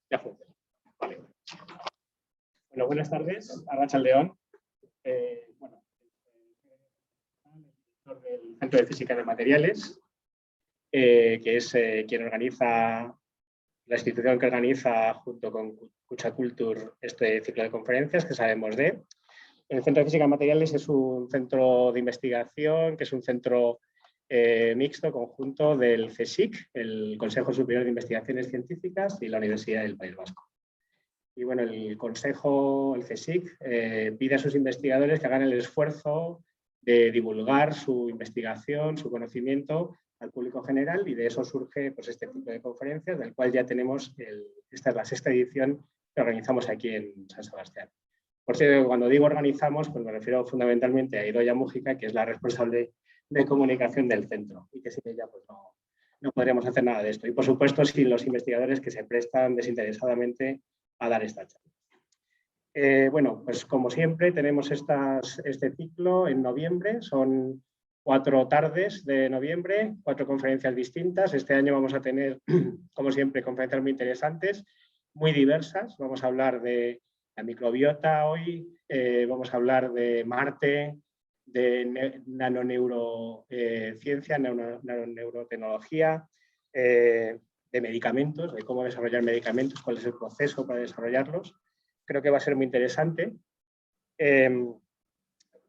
Ya funciona. Vale. Bueno, buenas tardes. Arrachaldeón. Bueno, el director del Centro de Física de Materiales, que es quien organiza, la institución que organiza junto con Kutxakultur este ciclo de conferencias que sabemos de. El Centro de Física de Materiales es un centro de investigación, que es un centro mixto, conjunto del CSIC, el Consejo Superior de Investigaciones Científicas, y la Universidad del País Vasco. Y bueno, el Consejo, el CSIC, pide a sus investigadores que hagan el esfuerzo de divulgar su investigación, su conocimiento al público general, y de eso surge pues, este tipo de conferencias, del cual ya tenemos, esta es la sexta edición que organizamos aquí en San Sebastián. Por cierto, cuando digo organizamos, pues me refiero fundamentalmente a Idoia Mújica, que es la responsable de comunicación del centro, y que sin ella pues no podríamos hacer nada de esto. Y por supuesto, sin los investigadores que se prestan desinteresadamente a dar esta charla. Bueno, pues como siempre tenemos este ciclo en noviembre, son 4 tardes de noviembre, 4 conferencias distintas. Este año vamos a tener, como siempre, conferencias muy interesantes, muy diversas. Vamos a hablar de la microbiota hoy, vamos a hablar de Marte, de nanoneurociencia, nanoneurotecnología, de medicamentos, de cómo desarrollar medicamentos, cuál es el proceso para desarrollarlos. Creo que va a ser muy interesante.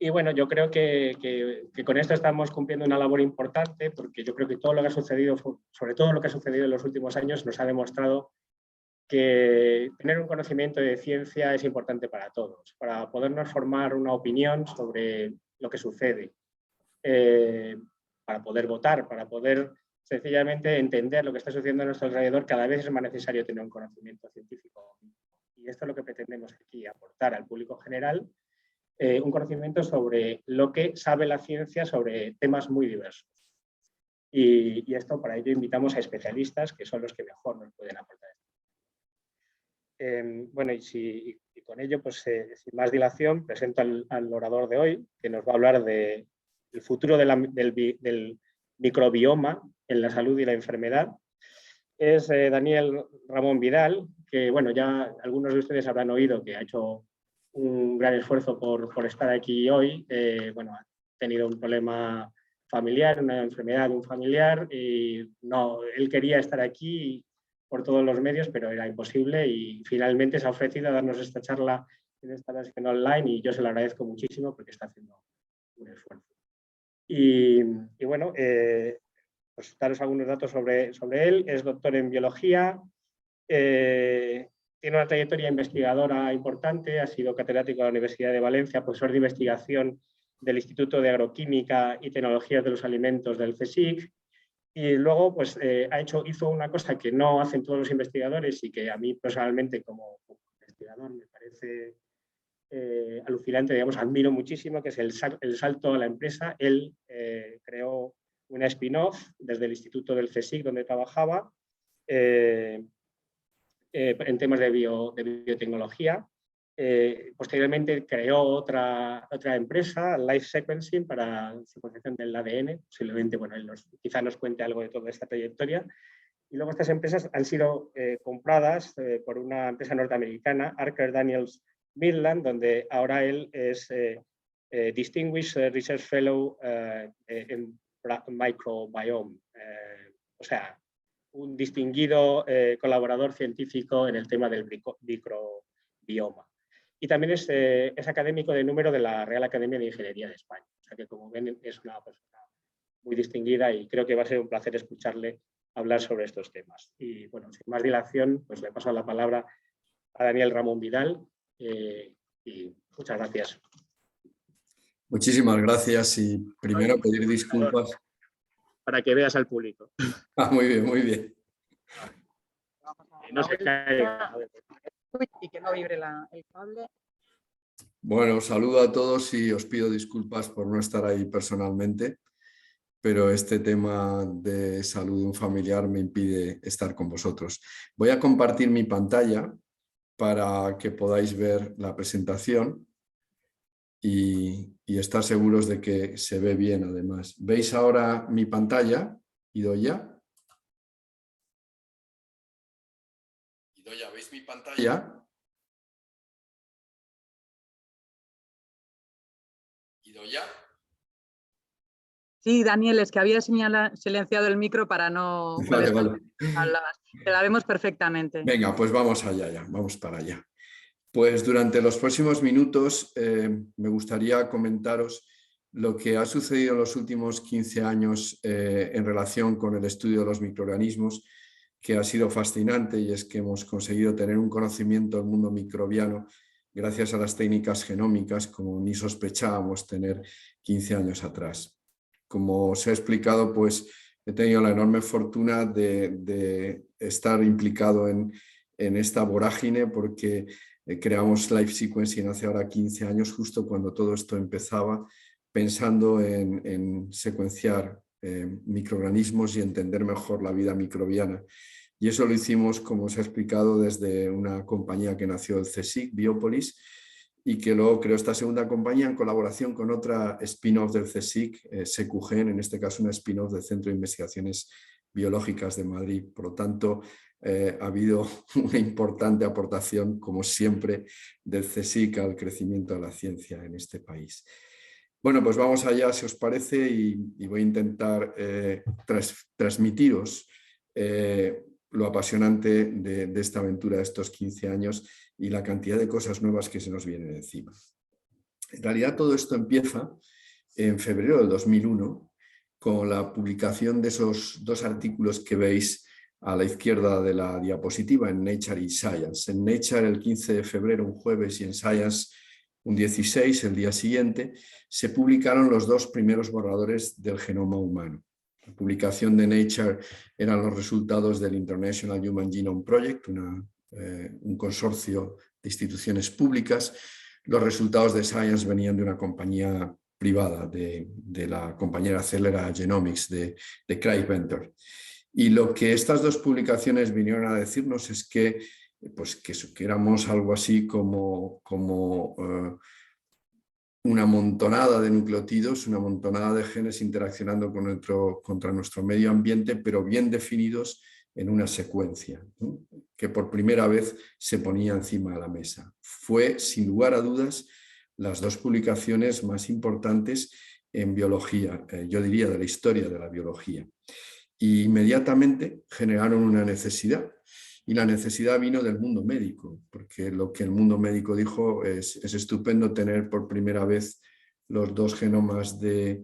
Y bueno, yo creo que con esto estamos cumpliendo una labor importante, porque yo creo que todo lo que ha sucedido, sobre todo lo que ha sucedido en los últimos años, nos ha demostrado que tener un conocimiento de ciencia es importante para todos, para podernos formar una opinión sobre lo que sucede, para poder votar, para poder sencillamente entender lo que está sucediendo a nuestro alrededor. Cada vez es más necesario tener un conocimiento científico. Y esto es lo que pretendemos aquí, aportar al público general un conocimiento sobre lo que sabe la ciencia sobre temas muy diversos. Y esto, para ello, invitamos a especialistas, que son los que mejor nos pueden aportar. Bueno, y con ello, pues sin más dilación, presento al orador de hoy, que nos va a hablar del futuro del microbioma en la salud y la enfermedad. Es Daniel Ramón Vidal, que bueno, ya algunos de ustedes habrán oído que ha hecho un gran esfuerzo por estar aquí hoy. Bueno, ha tenido un problema familiar, una enfermedad de un familiar, y no, él quería estar aquí por todos los medios, pero era imposible, y finalmente se ha ofrecido a darnos esta charla en esta versión online, y yo se lo agradezco muchísimo porque está haciendo un esfuerzo. Y bueno, pues daros algunos datos sobre él. Es doctor en biología, tiene una trayectoria investigadora importante, ha sido catedrático de la Universidad de Valencia, profesor de investigación del Instituto de Agroquímica y Tecnologías de los Alimentos del CSIC, y luego pues, hizo una cosa que no hacen todos los investigadores y que a mí personalmente como investigador me parece alucinante, digamos, admiro muchísimo, que es el salto a la empresa. Él creó una spin-off desde el Instituto del CSIC, donde trabajaba, en temas de biotecnología. Posteriormente creó otra empresa, Life Sequencing, para secuenciación del ADN. Posiblemente, bueno, él quizá nos cuente algo de toda esta trayectoria. Y luego estas empresas han sido compradas por una empresa norteamericana, Archer Daniels Midland, donde ahora él es Distinguished Research Fellow en Microbiome. O sea, un distinguido colaborador científico en el tema del microbioma. Y también es académico de número de la Real Academia de Ingeniería de España. O sea que, como ven, es una persona muy distinguida, y creo que va a ser un placer escucharle hablar sobre estos temas. Y bueno, sin más dilación, pues le paso la palabra a Daniel Ramón Vidal, y muchas gracias. Muchísimas gracias, y primero pedir disculpas. Para que veas al público. Muy bien, muy bien. No se caiga. Y que no vibre el cable. Bueno, saludo a todos y os pido disculpas por no estar ahí personalmente, pero este tema de salud de un familiar me impide estar con vosotros. Voy a compartir mi pantalla para que podáis ver la presentación y estar seguros de que se ve bien además. ¿Veis ahora mi pantalla, Idoia? Idoia, ¿veis mi pantalla? Idoia. Sí, Daniel, es que había silenciado el micro para no Vale, molestar. vale. Hablabas. Te la vemos perfectamente. Venga, pues vamos allá ya, vamos para allá. Pues durante los próximos minutos me gustaría comentaros lo que ha sucedido en los últimos 15 años en relación con el estudio de los microorganismos, que ha sido fascinante, y es que hemos conseguido tener un conocimiento del mundo microbiano gracias a las técnicas genómicas como ni sospechábamos tener 15 años atrás. Como os he explicado, pues he tenido la enorme fortuna de estar implicado en esta vorágine, porque creamos Life Sequencing hace ahora 15 años, justo cuando todo esto empezaba, pensando en secuenciar microorganismos y entender mejor la vida microbiana. Y eso lo hicimos, como os he explicado, desde una compañía que nació, el CSIC, Biopolis, y que luego creó esta segunda compañía en colaboración con otra spin-off del CSIC, SecuGen, en este caso una spin-off del Centro de Investigaciones Biológicas de Madrid. Por lo tanto, ha habido una importante aportación, como siempre, del CSIC al crecimiento de la ciencia en este país. Bueno, pues vamos allá, si os parece, y voy a intentar transmitiros lo apasionante de esta aventura de estos 15 años y la cantidad de cosas nuevas que se nos vienen encima. En realidad todo esto empieza en febrero del 2001 con la publicación de esos dos artículos que veis a la izquierda de la diapositiva en Nature y Science. En Nature el 15 de febrero, un jueves, y en Science un 16, el día siguiente, se publicaron los dos primeros borradores del genoma humano. La publicación de Nature eran los resultados del International Human Genome Project, un consorcio de instituciones públicas. Los resultados de Science venían de una compañía privada, de la compañera Celera Genomics de Craig Venter. Y lo que estas dos publicaciones vinieron a decirnos es que éramos algo así como una montonada de nucleótidos, una montonada de genes interaccionando contra nuestro medio ambiente, pero bien definidos en una secuencia, ¿no?, que por primera vez se ponía encima de la mesa. Fue, sin lugar a dudas, las dos publicaciones más importantes en biología, yo diría de la historia de la biología. Y inmediatamente generaron una necesidad. Y la necesidad vino del mundo médico, porque lo que el mundo médico dijo es estupendo tener por primera vez los dos genomas de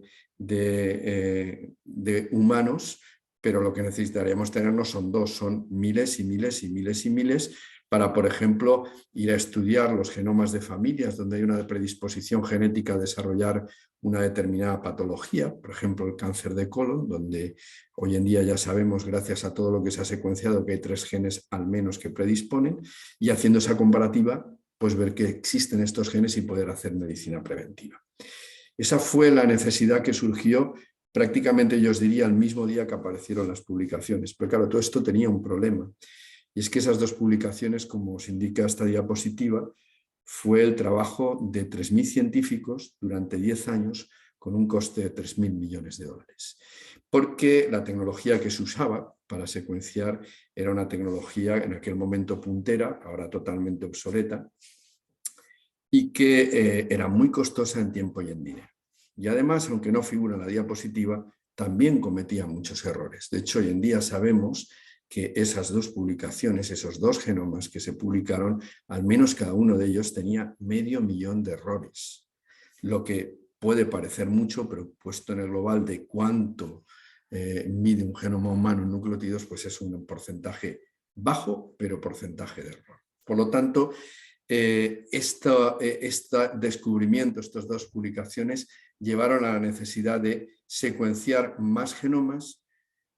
humanos, pero lo que necesitaríamos tener no son dos, son miles y miles y miles y miles, para, por ejemplo, ir a estudiar los genomas de familias donde hay una predisposición genética a desarrollar una determinada patología, por ejemplo el cáncer de colon, donde hoy en día ya sabemos, gracias a todo lo que se ha secuenciado, que hay 3 genes al menos que predisponen, y haciendo esa comparativa, pues ver que existen estos genes y poder hacer medicina preventiva. Esa fue la necesidad que surgió prácticamente, yo os diría, el mismo día que aparecieron las publicaciones. Pero claro, todo esto tenía un problema. Y es que esas dos publicaciones, como os indica esta diapositiva, fue el trabajo de 3.000 científicos durante 10 años con un coste de 3.000 millones de dólares. Porque la tecnología que se usaba para secuenciar era una tecnología en aquel momento puntera, ahora totalmente obsoleta, y que era muy costosa en tiempo y en dinero. Y además, aunque no figura en la diapositiva, también cometía muchos errores. De hecho, hoy en día sabemos que esas dos publicaciones, esos dos genomas que se publicaron, al menos cada uno de ellos tenía 500.000 de errores. Lo que puede parecer mucho, pero puesto en el global de cuánto mide un genoma humano en nucleótidos, pues es un porcentaje bajo, pero porcentaje de error. Por lo tanto, este descubrimiento, estas dos publicaciones, llevaron a la necesidad de secuenciar más genomas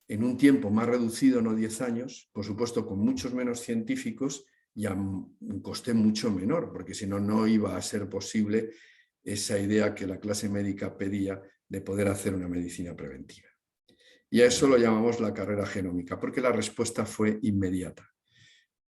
en un tiempo más reducido, no 10 años, por supuesto con muchos menos científicos y a un coste mucho menor, porque si no, no iba a ser posible esa idea que la clase médica pedía de poder hacer una medicina preventiva. Y a eso lo llamamos la carrera genómica, porque la respuesta fue inmediata.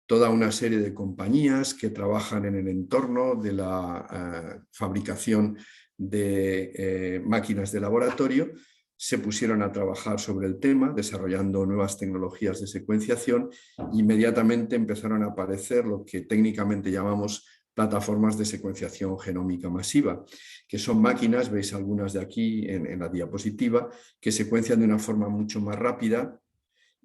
Toda una serie de compañías que trabajan en el entorno de la fabricación de máquinas de laboratorio, se pusieron a trabajar sobre el tema, desarrollando nuevas tecnologías de secuenciación. Inmediatamente empezaron a aparecer lo que técnicamente llamamos plataformas de secuenciación genómica masiva, que son máquinas, veis algunas de aquí en la diapositiva, que secuencian de una forma mucho más rápida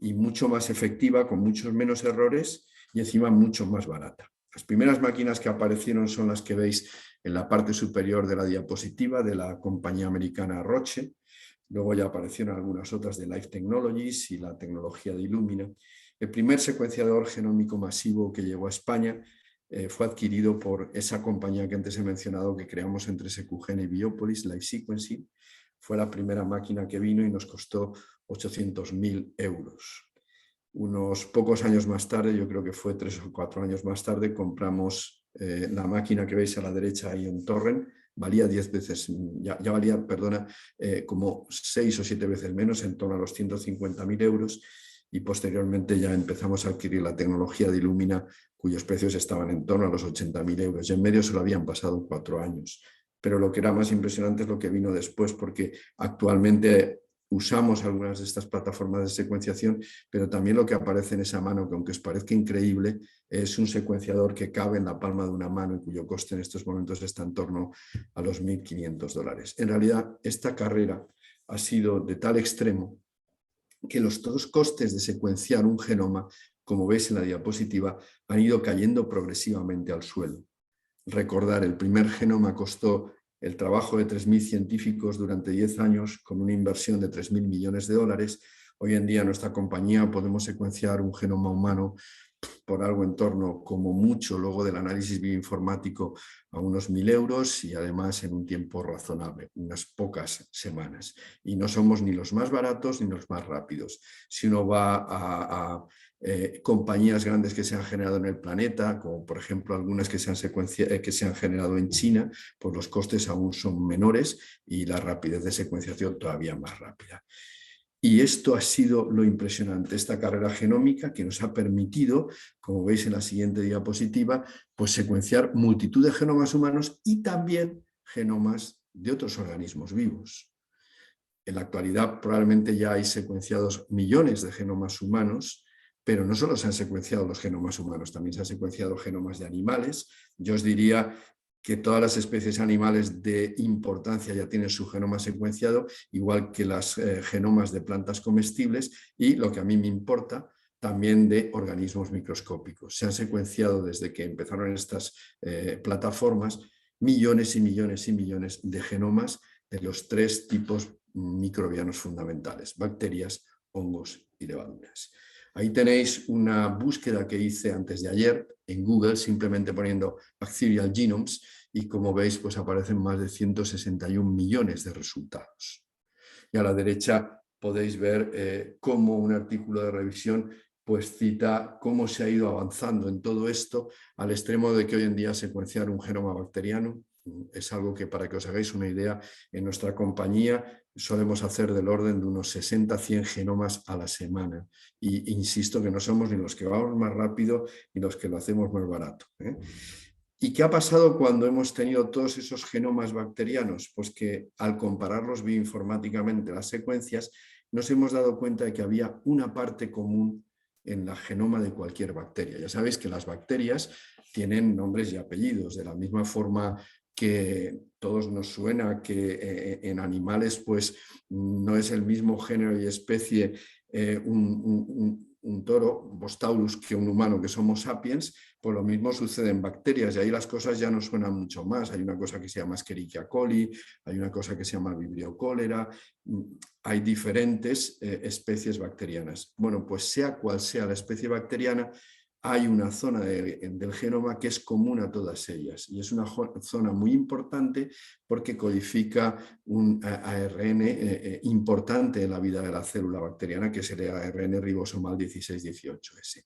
y mucho más efectiva, con muchos menos errores y encima mucho más barata. Las primeras máquinas que aparecieron son las que veis en la parte superior de la diapositiva de la compañía americana Roche. Luego ya aparecieron algunas otras de Life Technologies y la tecnología de Illumina. El primer secuenciador genómico masivo que llegó a España fue adquirido por esa compañía que antes he mencionado, que creamos entre Secugen y Biopolis, Life Sequencing. Fue la primera máquina que vino y nos costó 800.000 euros. Unos pocos años más tarde, yo creo que fue 3 o 4 años más tarde, compramos la máquina que veis a la derecha ahí en Torrent. Valía 10 veces, ya valía, perdona, como 6 o 7 veces menos, en torno a los 150.000 euros, y posteriormente ya empezamos a adquirir la tecnología de Illumina, cuyos precios estaban en torno a los 80.000 euros, y en medio solo habían pasado 4 años. Pero lo que era más impresionante es lo que vino después, porque actualmente usamos algunas de estas plataformas de secuenciación, pero también lo que aparece en esa mano, que aunque os parezca increíble, es un secuenciador que cabe en la palma de una mano y cuyo coste en estos momentos está en torno a los $1.500. En realidad, esta carrera ha sido de tal extremo que los dos costes de secuenciar un genoma, como veis en la diapositiva, han ido cayendo progresivamente al suelo. Recordar, el primer genoma costó el trabajo de 3.000 científicos durante 10 años con una inversión de 3.000 millones de dólares. Hoy en día en nuestra compañía podemos secuenciar un genoma humano por algo en torno, como mucho, luego del análisis bioinformático, a unos 1.000 euros, y además en un tiempo razonable, unas pocas semanas. Y no somos ni los más baratos ni los más rápidos. Si uno va a compañías grandes que se han generado en el planeta, como por ejemplo algunas que se han generado en China, pues los costes aún son menores y la rapidez de secuenciación todavía más rápida. Y esto ha sido lo impresionante, esta carrera genómica que nos ha permitido, como veis en la siguiente diapositiva, pues secuenciar multitud de genomas humanos y también genomas de otros organismos vivos. En la actualidad probablemente ya hay secuenciados millones de genomas humanos, pero no solo se han secuenciado los genomas humanos, también se han secuenciado genomas de animales. Yo os diría que todas las especies animales de importancia ya tienen su genoma secuenciado, igual que las genomas de plantas comestibles, y lo que a mí me importa, también de organismos microscópicos. Se han secuenciado desde que empezaron estas plataformas millones y millones y millones de genomas de los 3 tipos microbianos fundamentales: bacterias, hongos y levaduras. Ahí tenéis una búsqueda que hice antes de ayer en Google, simplemente poniendo Bacterial Genomes, y como veis, pues aparecen más de 161 millones de resultados. Y a la derecha podéis ver cómo un artículo de revisión pues cita cómo se ha ido avanzando en todo esto, al extremo de que hoy en día secuenciar un genoma bacteriano es algo que, para que os hagáis una idea, en nuestra compañía solemos hacer del orden de unos 60-100 genomas a la semana. Y insisto que no somos ni los que vamos más rápido ni los que lo hacemos más barato. ¿Y qué ha pasado cuando hemos tenido todos esos genomas bacterianos? Pues que al compararlos bioinformáticamente, las secuencias, nos hemos dado cuenta de que había una parte común en la genoma de cualquier bacteria. Ya sabéis que las bacterias tienen nombres y apellidos, de la misma forma que todos nos suena que en animales pues no es el mismo género y especie un toro, Bostaurus, que un humano, que somos sapiens. Pues lo mismo sucede en bacterias, y ahí las cosas ya nos suenan mucho más. Hay una cosa que se llama Escherichia coli, hay una cosa que se llama Vibrio cholera, hay diferentes especies bacterianas. Bueno, pues sea cual sea la especie bacteriana, hay una zona del genoma que es común a todas ellas, y es una zona muy importante porque codifica un ARN importante en la vida de la célula bacteriana, que es el ARN ribosomal 16-18S.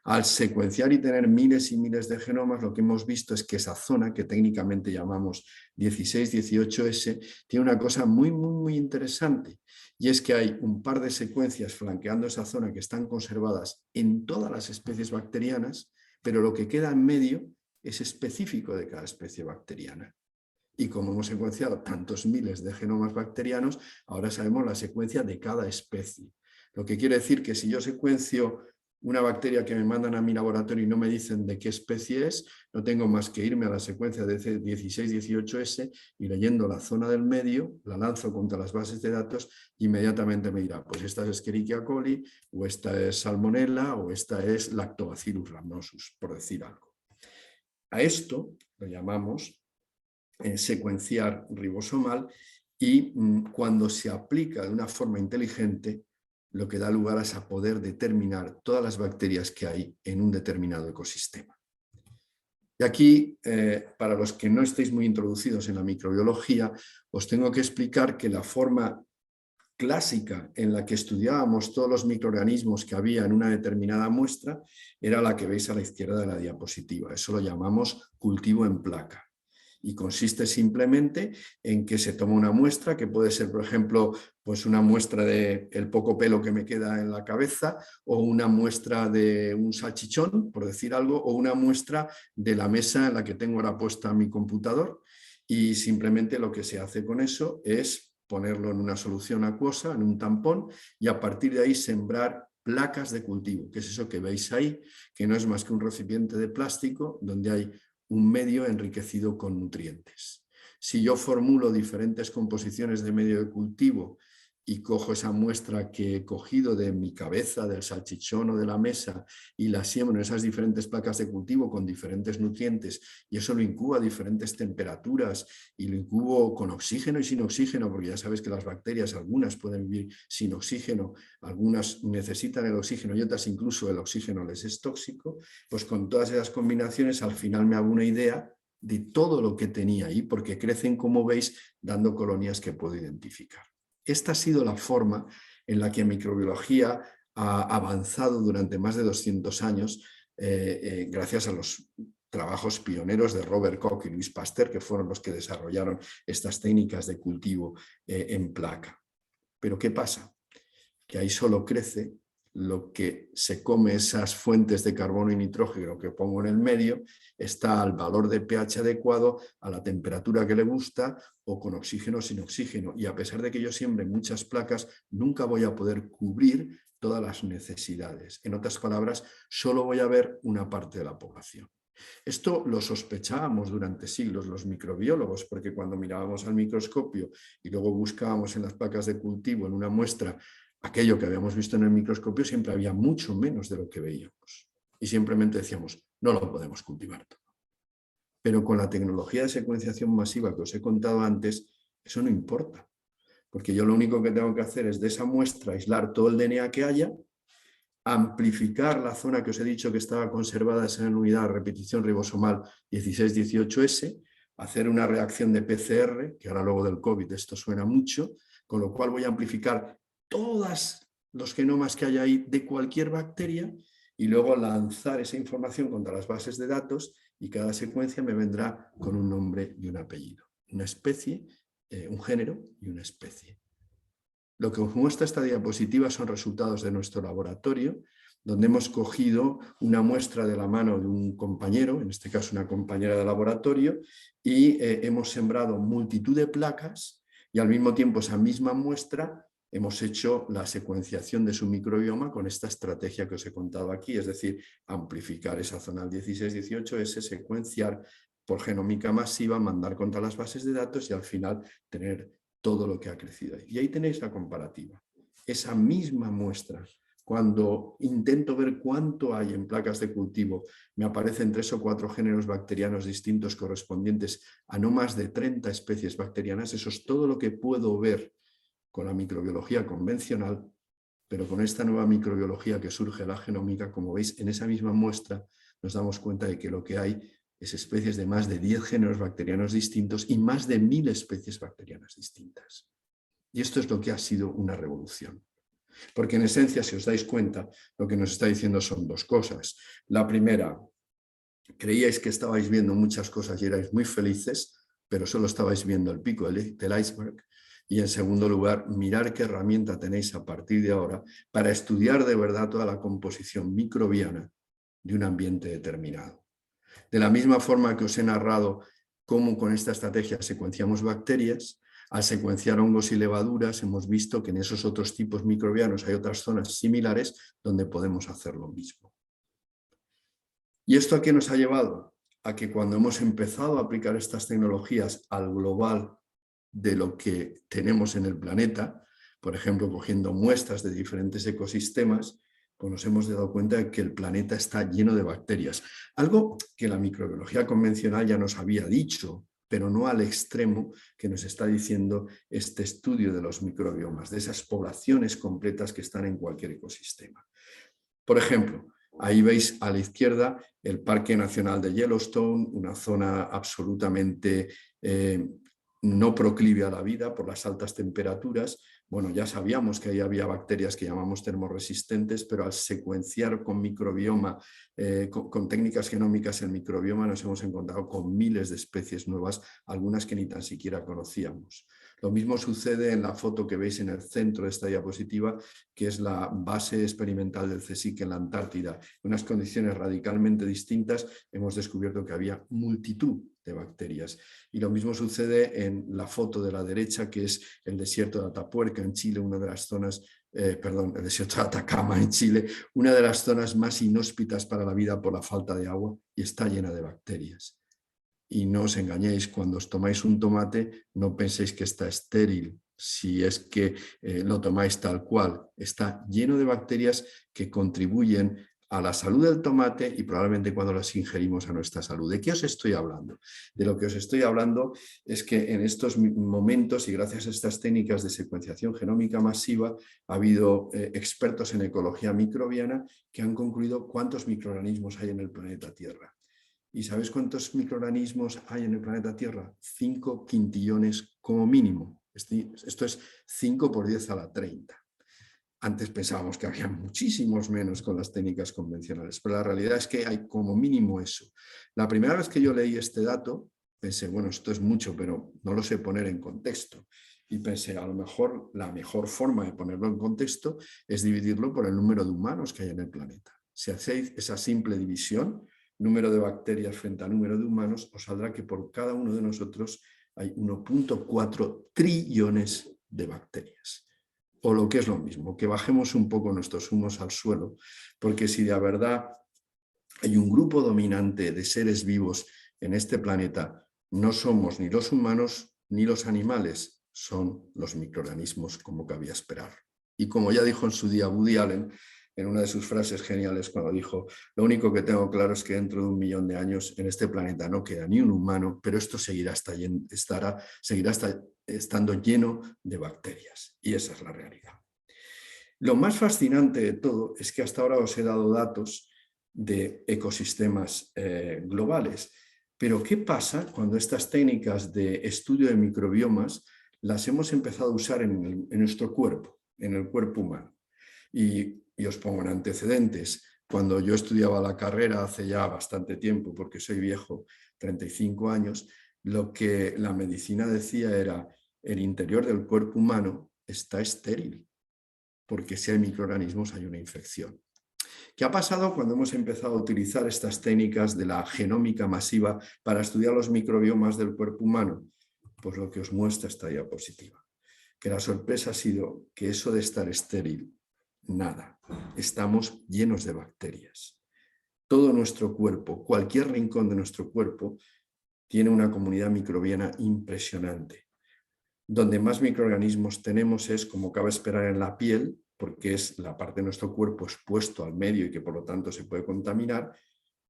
Al secuenciar y tener miles y miles de genomas, lo que hemos visto es que esa zona, que técnicamente llamamos 16-18S, tiene una cosa muy, muy, muy interesante, y es que hay un par de secuencias flanqueando esa zona que están conservadas en todas las especies bacterianas, pero lo que queda en medio es específico de cada especie bacteriana. Y como hemos secuenciado tantos miles de genomas bacterianos, ahora sabemos la secuencia de cada especie. Lo que quiere decir que si yo secuencio una bacteria que me mandan a mi laboratorio y no me dicen de qué especie es, no tengo más que irme a la secuencia de C1618S y leyendo la zona del medio, la lanzo contra las bases de datos y inmediatamente me dirá, pues esta es Escherichia coli, o esta es Salmonella, o esta es Lactobacillus rhamnosus, por decir algo. A esto lo llamamos secuenciar ribosomal y cuando se aplica de una forma inteligente, lo que da lugar es a poder determinar todas las bacterias que hay en un determinado ecosistema. Y aquí, para los que no estéis muy introducidos en la microbiología, os tengo que explicar que la forma clásica en la que estudiábamos todos los microorganismos que había en una determinada muestra era la que veis a la izquierda de la diapositiva. Eso lo llamamos cultivo en placa. Y consiste simplemente en que se toma una muestra, que puede ser, por ejemplo, pues una muestra del poco pelo que me queda en la cabeza, o una muestra de un salchichón, por decir algo, o una muestra de la mesa en la que tengo ahora puesta mi computador, y simplemente lo que se hace con eso es ponerlo en una solución acuosa, en un tampón, y a partir de ahí sembrar placas de cultivo, que es eso que veis ahí, que no es más que un recipiente de plástico donde hay un medio enriquecido con nutrientes. Si yo formulo diferentes composiciones de medio de cultivo y cojo esa muestra que he cogido de mi cabeza, del salchichón o de la mesa y la siembro en esas diferentes placas de cultivo con diferentes nutrientes y eso lo incubo a diferentes temperaturas y lo incubo con oxígeno y sin oxígeno, porque ya sabes que las bacterias, algunas pueden vivir sin oxígeno, algunas necesitan el oxígeno y otras incluso el oxígeno les es tóxico, pues con todas esas combinaciones al final me hago una idea de todo lo que tenía ahí, porque crecen, como veis, dando colonias que puedo identificar. Esta ha sido la forma en la que microbiología ha avanzado durante más de 200 años gracias a los trabajos pioneros de Robert Koch y Louis Pasteur, que fueron los que desarrollaron estas técnicas de cultivo en placa. Pero ¿qué pasa? Que ahí solo crece lo que se come, esas fuentes de carbono y nitrógeno que pongo en el medio, está al valor de pH adecuado, a la temperatura que le gusta o con oxígeno o sin oxígeno. Y a pesar de que yo siembre muchas placas, nunca voy a poder cubrir todas las necesidades. En otras palabras, solo voy a ver una parte de la población. Esto lo sospechábamos durante siglos los microbiólogos, porque cuando mirábamos al microscopio y luego buscábamos en las placas de cultivo, en una muestra, aquello que habíamos visto en el microscopio, siempre había mucho menos de lo que veíamos. Y simplemente decíamos, no lo podemos cultivar todo. Pero con la tecnología de secuenciación masiva que os he contado antes, eso no importa. Porque yo lo único que tengo que hacer es de esa muestra aislar todo el DNA que haya, amplificar la zona que os he dicho que estaba conservada esa unidad de repetición ribosomal 1618S, hacer una reacción de PCR, que ahora luego del COVID esto suena mucho, con lo cual voy a amplificar todos los genomas que hay ahí de cualquier bacteria y luego lanzar esa información contra las bases de datos y cada secuencia me vendrá con un nombre y un apellido. Una especie, un género y una especie. Lo que os muestra esta diapositiva son resultados de nuestro laboratorio, donde hemos cogido una muestra de la mano de un compañero, en este caso una compañera de laboratorio, y hemos sembrado multitud de placas y al mismo tiempo esa misma muestra hemos hecho la secuenciación de su microbioma con esta estrategia que os he contado aquí, es decir, amplificar esa zona 16-18S, secuenciar por genómica masiva, mandar contra las bases de datos y al final tener todo lo que ha crecido. Y ahí tenéis la comparativa. Esa misma muestra, cuando intento ver cuánto hay en placas de cultivo, me aparecen 3 o 4 géneros bacterianos distintos correspondientes a no más de 30 especies bacterianas. Eso es todo lo que puedo ver con la microbiología convencional, pero con esta nueva microbiología que surge de la genómica, como veis, en esa misma muestra nos damos cuenta de que lo que hay es especies de más de 10 géneros bacterianos distintos y más de 1000 especies bacterianas distintas. Y esto es lo que ha sido una revolución. Porque en esencia, si os dais cuenta, lo que nos está diciendo son dos cosas. La primera, creíais que estabais viendo muchas cosas y erais muy felices, pero solo estabais viendo el pico del iceberg. Y en segundo lugar, mirar qué herramienta tenéis a partir de ahora para estudiar de verdad toda la composición microbiana de un ambiente determinado. De la misma forma que os he narrado cómo con esta estrategia secuenciamos bacterias. Al secuenciar hongos y levaduras hemos visto que en esos otros tipos microbianos hay otras zonas similares donde podemos hacer lo mismo. ¿Y esto a qué nos ha llevado? A que cuando hemos empezado a aplicar estas tecnologías al global de lo que tenemos en el planeta, por ejemplo, cogiendo muestras de diferentes ecosistemas, pues nos hemos dado cuenta de que el planeta está lleno de bacterias. Algo que la microbiología convencional ya nos había dicho, pero no al extremo que nos está diciendo este estudio de los microbiomas, de esas poblaciones completas que están en cualquier ecosistema. Por ejemplo, ahí veis a la izquierda el Parque Nacional de Yellowstone, una zona absolutamente no proclive a la vida por las altas temperaturas. Bueno, ya sabíamos que ahí había bacterias que llamamos termorresistentes, pero al secuenciar con microbioma, con técnicas genómicas el microbioma, nos hemos encontrado con miles de especies nuevas, algunas que ni tan siquiera conocíamos. Lo mismo sucede en la foto que veis en el centro de esta diapositiva, que es la base experimental del CSIC en la Antártida. En unas condiciones radicalmente distintas hemos descubierto que había multitud de bacterias. Y lo mismo sucede en la foto de la derecha, que es el desierto de Atapuerca en Chile, una de las zonas, el desierto de Atacama en Chile, una de las zonas más inhóspitas para la vida por la falta de agua, y está llena de bacterias. Y no os engañéis, cuando os tomáis un tomate, no penséis que está estéril, si es que lo tomáis tal cual. Está lleno de bacterias que contribuyen a la salud del tomate y probablemente cuando las ingerimos a nuestra salud. ¿De qué os estoy hablando? De lo que os estoy hablando es que en estos momentos y gracias a estas técnicas de secuenciación genómica masiva ha habido expertos en ecología microbiana que han concluido cuántos microorganismos hay en el planeta Tierra. ¿Y sabéis cuántos microorganismos hay en el planeta Tierra? 5 quintillones como mínimo. Esto es 5 por 10 a la 30. Antes pensábamos que había muchísimos menos con las técnicas convencionales, pero la realidad es que hay como mínimo eso. La primera vez que yo leí este dato, pensé, bueno, esto es mucho, pero no lo sé poner en contexto. Y pensé, a lo mejor la mejor forma de ponerlo en contexto es dividirlo por el número de humanos que hay en el planeta. Si hacéis esa simple división, número de bacterias frente a número de humanos, os saldrá que por cada uno de nosotros hay 1.4 trillones de bacterias. O lo que es lo mismo, que bajemos un poco nuestros humos al suelo, porque si de verdad hay un grupo dominante de seres vivos en este planeta, no somos ni los humanos ni los animales, son los microorganismos, como cabía esperar. Y como ya dijo en su día Woody Allen, en una de sus frases geniales cuando dijo, lo único que tengo claro es que dentro de 1 millón de años en este planeta no queda ni un humano, pero esto seguirá estando lleno de bacterias. Y esa es la realidad. Lo más fascinante de todo es que hasta ahora os he dado datos de ecosistemas globales. Pero ¿qué pasa cuando estas técnicas de estudio de microbiomas las hemos empezado a usar en nuestro cuerpo, en el cuerpo humano? Y os pongo en antecedentes. Cuando yo estudiaba la carrera hace ya bastante tiempo, porque soy viejo, 35 años, lo que la medicina decía era el interior del cuerpo humano está estéril, porque si hay microorganismos hay una infección. ¿Qué ha pasado cuando hemos empezado a utilizar estas técnicas de la genómica masiva para estudiar los microbiomas del cuerpo humano? Pues lo que os muestra esta diapositiva. Que la sorpresa ha sido que eso de estar estéril, nada. Estamos llenos de bacterias. Todo nuestro cuerpo, cualquier rincón de nuestro cuerpo, tiene una comunidad microbiana impresionante. Donde más microorganismos tenemos es, como cabe esperar, en la piel, porque es la parte de nuestro cuerpo expuesto al medio y que por lo tanto se puede contaminar,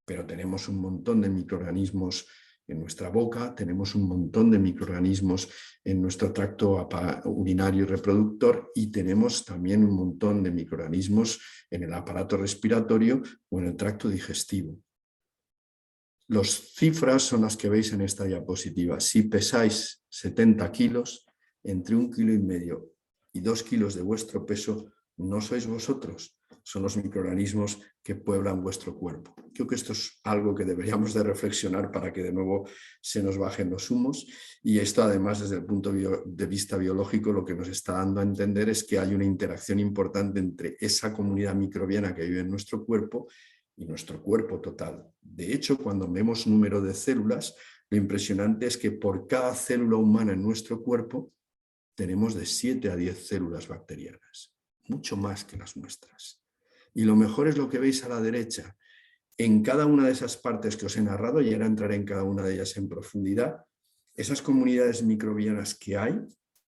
pero tenemos un montón de microorganismos en nuestra boca, tenemos un montón de microorganismos en nuestro tracto urinario y reproductor y tenemos también un montón de microorganismos en el aparato respiratorio o en el tracto digestivo. Las cifras son las que veis en esta diapositiva. Si pesáis 70 kilos, entre 1,5 kg y 2 kilos de vuestro peso, no sois vosotros, son los microorganismos que pueblan vuestro cuerpo. Creo que esto es algo que deberíamos de reflexionar para que de nuevo se nos bajen los humos, y esto además desde el punto de vista biológico lo que nos está dando a entender es que hay una interacción importante entre esa comunidad microbiana que vive en nuestro cuerpo y nuestro cuerpo total. De hecho, cuando vemos número de células, Lo impresionante es que por cada célula humana en nuestro cuerpo tenemos de 7 a 10 células bacterianas, mucho más que las nuestras. Y lo mejor es lo que veis a la derecha. En cada una de esas partes que os he narrado, y ahora entraré en cada una de ellas en profundidad, esas comunidades microbianas que hay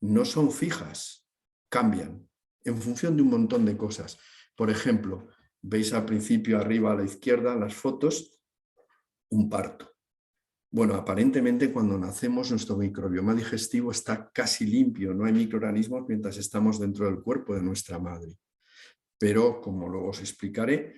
no son fijas, cambian en función de un montón de cosas. Por ejemplo, veis al principio arriba a la izquierda las fotos, un parto. Bueno, aparentemente cuando nacemos nuestro microbioma digestivo está casi limpio, no hay microorganismos mientras estamos dentro del cuerpo de nuestra madre. Pero, como luego os explicaré,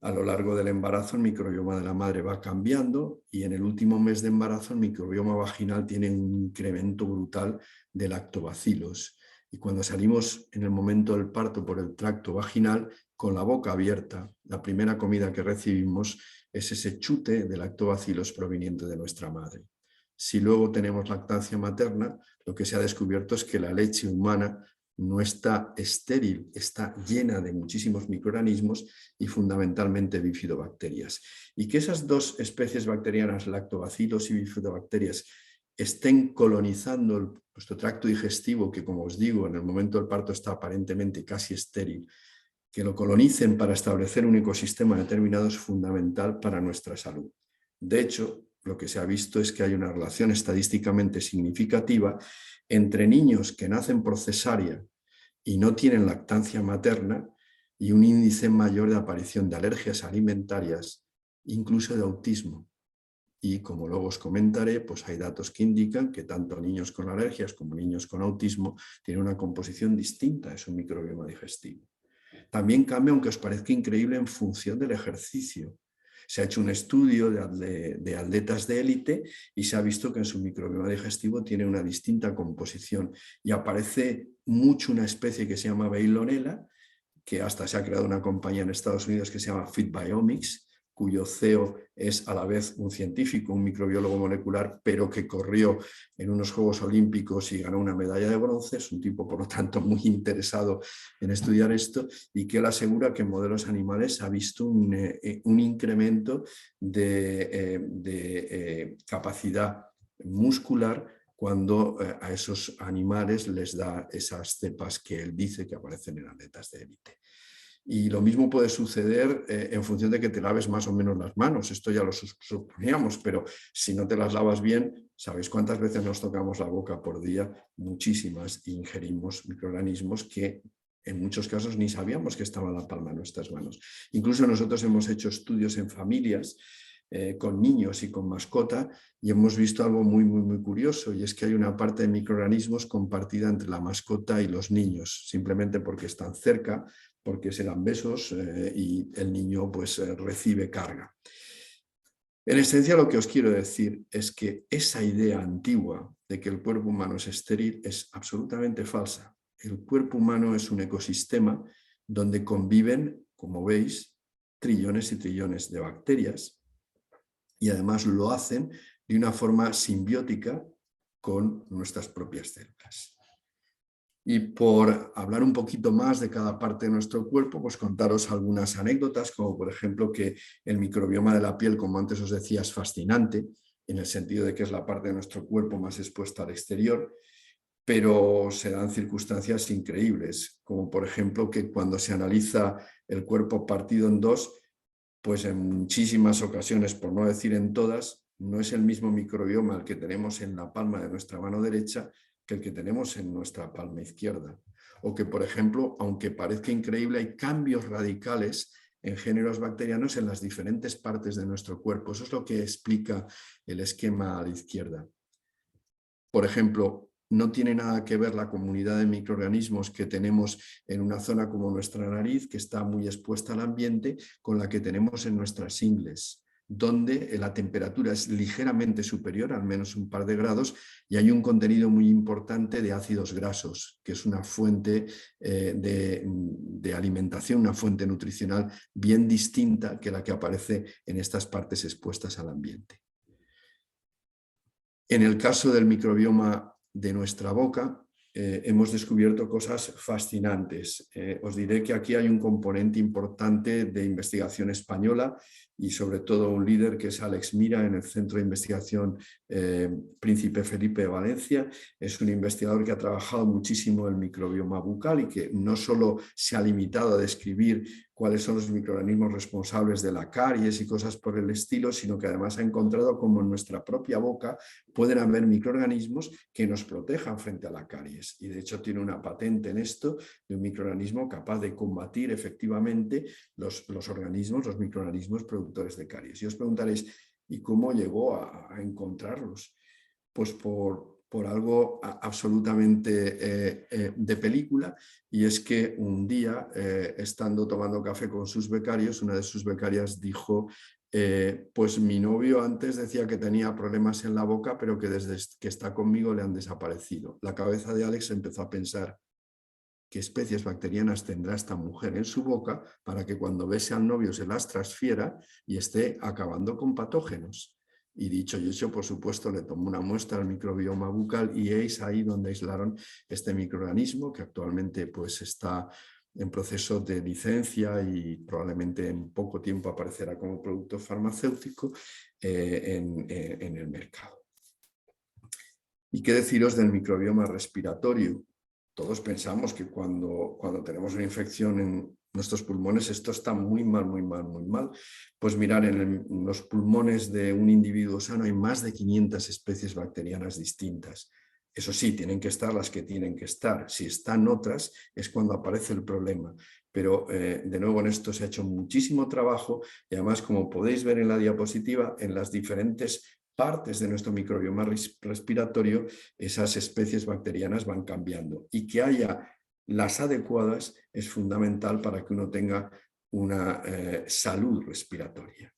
a lo largo del embarazo el microbioma de la madre va cambiando y en el último mes de embarazo el microbioma vaginal tiene un incremento brutal de lactobacilos. Y cuando salimos en el momento del parto por el tracto vaginal, con la boca abierta, la primera comida que recibimos es ese chute de lactobacilos proveniente de nuestra madre. Si luego tenemos lactancia materna, lo que se ha descubierto es que la leche humana no está estéril, está llena de muchísimos microorganismos y fundamentalmente bifidobacterias. Y que esas dos especies bacterianas, lactobacilos y bifidobacterias, estén colonizando nuestro tracto digestivo, que como os digo, en el momento del parto está aparentemente casi estéril, que lo colonicen para establecer un ecosistema determinado es fundamental para nuestra salud. De hecho, lo que se ha visto es que hay una relación estadísticamente significativa entre niños que nacen por cesárea y no tienen lactancia materna y un índice mayor de aparición de alergias alimentarias, incluso de autismo. Y como luego os comentaré, pues hay datos que indican que tanto niños con alergias como niños con autismo tienen una composición distinta de su microbioma digestivo. También cambia, aunque os parezca increíble, en función del ejercicio. Se ha hecho un estudio de atletas de élite y se ha visto que en su microbioma digestivo tiene una distinta composición y aparece mucho una especie que se llama Veillonella, que hasta se ha creado una compañía en Estados Unidos que se llama FitBiomics, cuyo CEO es a la vez un científico, un microbiólogo molecular, pero que corrió en unos Juegos Olímpicos y ganó una medalla de bronce. Es un tipo, por lo tanto, muy interesado en estudiar esto y que él asegura que en modelos animales ha visto un incremento de capacidad muscular cuando a esos animales les da esas cepas que él dice que aparecen en atletas de élite. Y lo mismo puede suceder en función de que te laves más o menos las manos. Esto ya lo suponíamos, pero si no te las lavas bien, ¿sabéis cuántas veces nos tocamos la boca por día? Muchísimas, e ingerimos microorganismos que en muchos casos ni sabíamos que estaban en la palma de nuestras manos. Incluso nosotros hemos hecho estudios en familias con niños y con mascota y hemos visto algo muy curioso, y es que hay una parte de microorganismos compartida entre la mascota y los niños, simplemente porque están cerca, porque se dan besos y el niño pues recibe carga. En esencia, lo que os quiero decir es que esa idea antigua de que el cuerpo humano es estéril es absolutamente falsa. El cuerpo humano es un ecosistema donde conviven, como veis, trillones y trillones de bacterias, y además lo hacen de una forma simbiótica con nuestras propias células. Y por hablar un poquito más de cada parte de nuestro cuerpo, pues contaros algunas anécdotas, como por ejemplo que el microbioma de la piel, como antes os decía, es fascinante, en el sentido de que es la parte de nuestro cuerpo más expuesta al exterior, pero se dan circunstancias increíbles, como por ejemplo que cuando se analiza el cuerpo partido en dos, pues en muchísimas ocasiones, por no decir en todas, no es el mismo microbioma el que tenemos en la palma de nuestra mano derecha que el que tenemos en nuestra palma izquierda. O que, por ejemplo, aunque parezca increíble, hay cambios radicales en géneros bacterianos en las diferentes partes de nuestro cuerpo. Eso es lo que explica el esquema a la izquierda. Por ejemplo, no tiene nada que ver la comunidad de microorganismos que tenemos en una zona como nuestra nariz, que está muy expuesta al ambiente, con la que tenemos en nuestras ingles, donde la temperatura es ligeramente superior, al menos un par de grados, y hay un contenido muy importante de ácidos grasos, que es una fuente de alimentación, una fuente nutricional bien distinta que la que aparece en estas partes expuestas al ambiente. En el caso del microbioma de nuestra boca, hemos descubierto cosas fascinantes. Os diré que aquí hay un componente importante de investigación española y sobre todo un líder que es Alex Mira en el Centro de Investigación Príncipe Felipe de Valencia. Es un investigador que ha trabajado muchísimo el microbioma bucal y que no solo se ha limitado a describir cuáles son los microorganismos responsables de la caries y cosas por el estilo, sino que además ha encontrado cómo en nuestra propia boca pueden haber microorganismos que nos protejan frente a la caries. Y de hecho tiene una patente en esto de un microorganismo capaz de combatir efectivamente los microorganismos productores de caries. Y os preguntaréis, ¿y cómo llegó a encontrarlos? Pues por algo absolutamente de película, y es que un día, estando tomando café con sus becarios, una de sus becarias dijo: pues mi novio antes decía que tenía problemas en la boca, pero que desde que está conmigo le han desaparecido. La cabeza de Alex empezó a pensar: ¿qué especies bacterianas tendrá esta mujer en su boca para que cuando bese al novio se las transfiera y esté acabando con patógenos? Y dicho y hecho, por supuesto, le tomó una muestra al microbioma bucal y es ahí donde aislaron este microorganismo que actualmente pues, está en proceso de licencia y probablemente en poco tiempo aparecerá como producto farmacéutico en el mercado. ¿Y qué deciros del microbioma respiratorio? Todos pensamos que cuando tenemos una infección en nuestros pulmones esto está muy mal, muy mal, muy mal. Pues mirar, en los pulmones de un individuo sano hay más de 500 especies bacterianas distintas. Eso sí, tienen que estar las que tienen que estar. Si están otras es cuando aparece el problema. Pero de nuevo en esto se ha hecho muchísimo trabajo y además, como podéis ver en la diapositiva, en las diferentes partes de nuestro microbioma respiratorio, esas especies bacterianas van cambiando. Y que haya las adecuadas es fundamental para que uno tenga una salud respiratoria.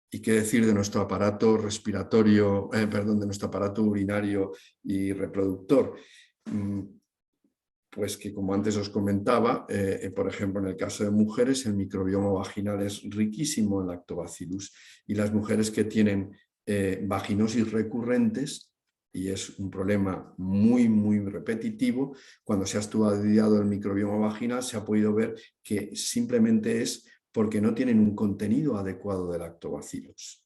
¿Y qué decir de nuestro aparato respiratorio, de nuestro aparato urinario y reproductor? Pues que, como antes os comentaba, por ejemplo, en el caso de mujeres, el microbioma vaginal es riquísimo en lactobacillus, y las mujeres que tienen vaginosis recurrentes, y es un problema muy, muy repetitivo, cuando se ha estudiado el microbioma vaginal se ha podido ver que simplemente es porque no tienen un contenido adecuado de lactobacillus.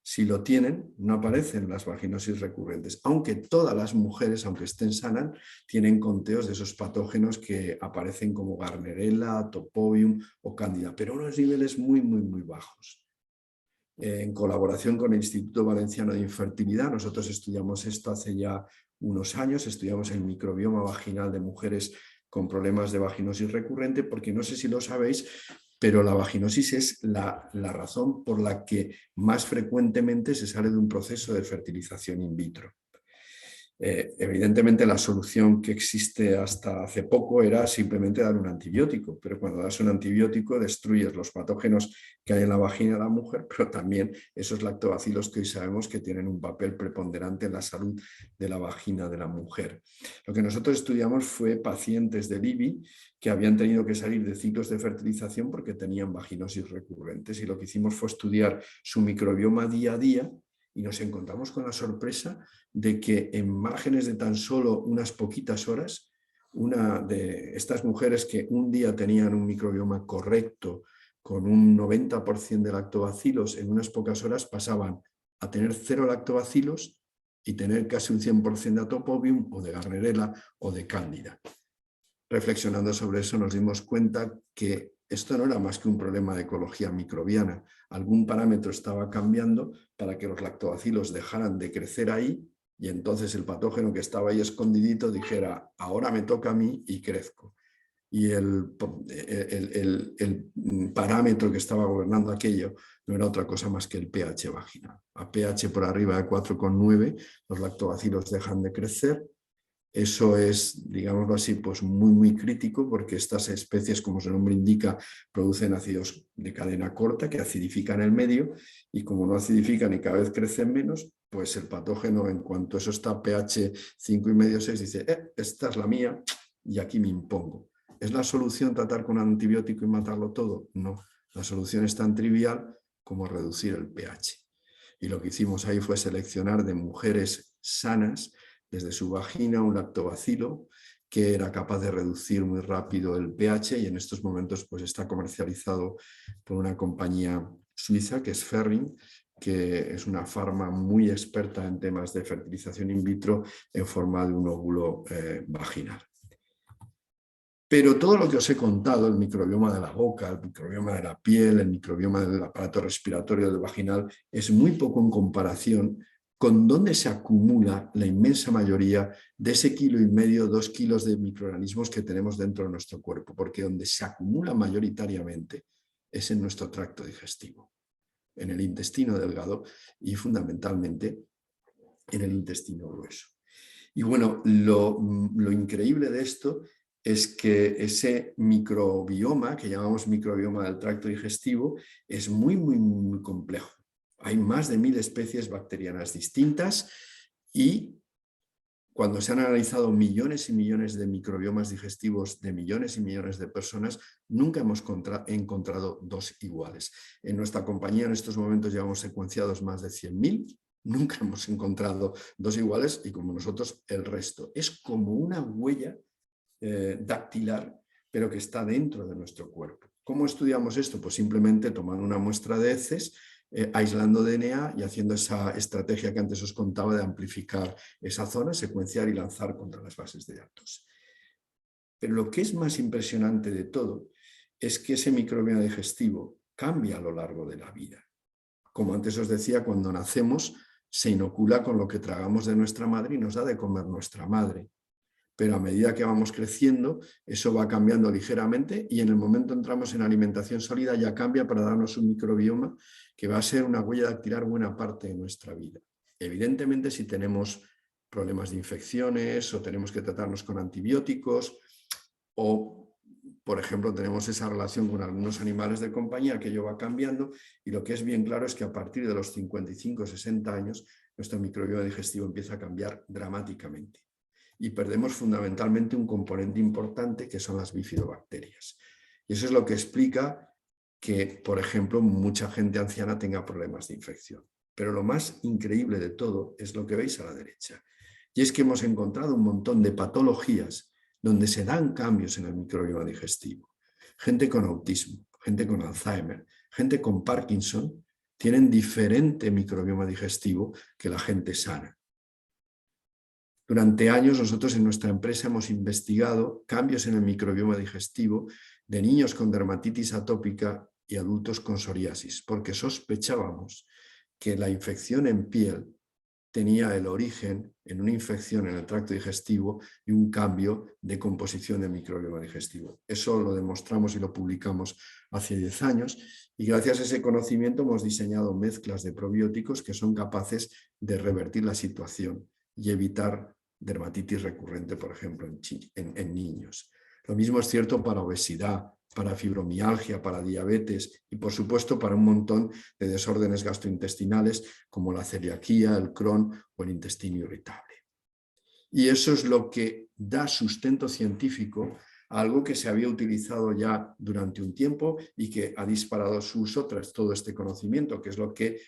Si lo tienen, no aparecen las vaginosis recurrentes, aunque todas las mujeres, aunque estén sanas, tienen conteos de esos patógenos que aparecen como Gardnerella, Topobium o Cándida, pero a unos niveles muy, muy, muy bajos. En colaboración con el Instituto Valenciano de Infertilidad, nosotros estudiamos esto hace ya unos años, estudiamos el microbioma vaginal de mujeres con problemas de vaginosis recurrente, porque no sé si lo sabéis, pero la vaginosis es la razón por la que más frecuentemente se sale de un proceso de fertilización in vitro. Evidentemente la solución que existe hasta hace poco era simplemente dar un antibiótico, pero cuando das un antibiótico destruyes los patógenos que hay en la vagina de la mujer, pero también esos lactobacilos que hoy sabemos que tienen un papel preponderante en la salud de la vagina de la mujer. Lo que nosotros estudiamos fue pacientes del IBI que habían tenido que salir de ciclos de fertilización porque tenían vaginosis recurrentes, y lo que hicimos fue estudiar su microbioma día a día, y nos encontramos con la sorpresa de que en márgenes de tan solo unas poquitas horas, una de estas mujeres que un día tenían un microbioma correcto con un 90% de lactobacilos, en unas pocas horas pasaban a tener 0 lactobacilos y tener casi un 100% de Atopobium o de Gardnerella o de Cándida. Reflexionando sobre eso nos dimos cuenta que esto no era más que un problema de ecología microbiana. Algún parámetro estaba cambiando para que los lactobacilos dejaran de crecer ahí, y entonces el patógeno que estaba ahí escondidito dijera: ahora me toca a mí y crezco. Y el parámetro que estaba gobernando aquello no era otra cosa más que el pH vaginal. A pH por arriba de 4,9 los lactobacilos dejan de crecer. Eso es, digámoslo así, pues muy, muy crítico, porque estas especies, como su nombre indica, producen ácidos de cadena corta que acidifican el medio, y como no acidifican y cada vez crecen menos, pues el patógeno, en cuanto eso está a pH 5,5, 6, dice: esta es la mía y aquí me impongo. ¿Es la solución tratar con un antibiótico y matarlo todo? No, la solución es tan trivial como reducir el pH. Y lo que hicimos ahí fue seleccionar de mujeres sanas desde su vagina un lactobacilo que era capaz de reducir muy rápido el pH y en estos momentos pues, está comercializado por una compañía suiza que es Ferring, que es una farma muy experta en temas de fertilización in vitro en forma de un óvulo vaginal. Pero todo lo que os he contado, el microbioma de la boca, el microbioma de la piel, el microbioma del aparato respiratorio del vaginal, es muy poco en comparación con dónde se acumula la inmensa mayoría de ese 1,5 kg, 2 kilos de microorganismos que tenemos dentro de nuestro cuerpo, porque donde se acumula mayoritariamente es en nuestro tracto digestivo, en el intestino delgado y fundamentalmente en el intestino grueso. Y bueno, lo increíble de esto es que ese microbioma, que llamamos microbioma del tracto digestivo, es muy, muy, muy complejo. Hay más de 1000 especies bacterianas distintas y cuando se han analizado millones y millones de microbiomas digestivos de millones y millones de personas, nunca hemos encontrado dos iguales. En nuestra compañía en estos momentos llevamos secuenciados más de 100.000. Nunca hemos encontrado dos iguales y como nosotros el resto. Es como una huella dactilar, pero que está dentro de nuestro cuerpo. ¿Cómo estudiamos esto? Pues simplemente tomando una muestra de heces, aislando DNA y haciendo esa estrategia que antes os contaba de amplificar esa zona, secuenciar y lanzar contra las bases de datos. Pero lo que es más impresionante de todo es que ese microbioma digestivo cambia a lo largo de la vida. Como antes os decía, cuando nacemos se inocula con lo que tragamos de nuestra madre y nos da de comer nuestra madre. Pero a medida que vamos creciendo, eso va cambiando ligeramente y en el momento entramos en alimentación sólida ya cambia para darnos un microbioma que va a ser una huella dactilar buena parte de nuestra vida. Evidentemente, si tenemos problemas de infecciones o tenemos que tratarnos con antibióticos o, por ejemplo, tenemos esa relación con algunos animales de compañía, aquello va cambiando y lo que es bien claro es que a partir de los 55 o 60 años nuestro microbioma digestivo empieza a cambiar dramáticamente. Y perdemos fundamentalmente un componente importante que son las bifidobacterias. Y eso es lo que explica que, por ejemplo, mucha gente anciana tenga problemas de infección. Pero lo más increíble de todo es lo que veis a la derecha. Y es que hemos encontrado un montón de patologías donde se dan cambios en el microbioma digestivo. Gente con autismo, gente con Alzheimer, gente con Parkinson, tienen diferente microbioma digestivo que la gente sana. Durante años nosotros en nuestra empresa hemos investigado cambios en el microbioma digestivo de niños con dermatitis atópica y adultos con psoriasis, porque sospechábamos que la infección en piel tenía el origen en una infección en el tracto digestivo y un cambio de composición del microbioma digestivo. Eso lo demostramos y lo publicamos hace 10 años y gracias a ese conocimiento hemos diseñado mezclas de probióticos que son capaces de revertir la situación y evitar dermatitis recurrente, por ejemplo, en niños. Lo mismo es cierto para obesidad, para fibromialgia, para diabetes y, por supuesto, para un montón de desórdenes gastrointestinales como la celiaquía, el Crohn o el intestino irritable. Y eso es lo que da sustento científico a algo que se había utilizado ya durante un tiempo y que ha disparado su uso tras todo este conocimiento, que es lo que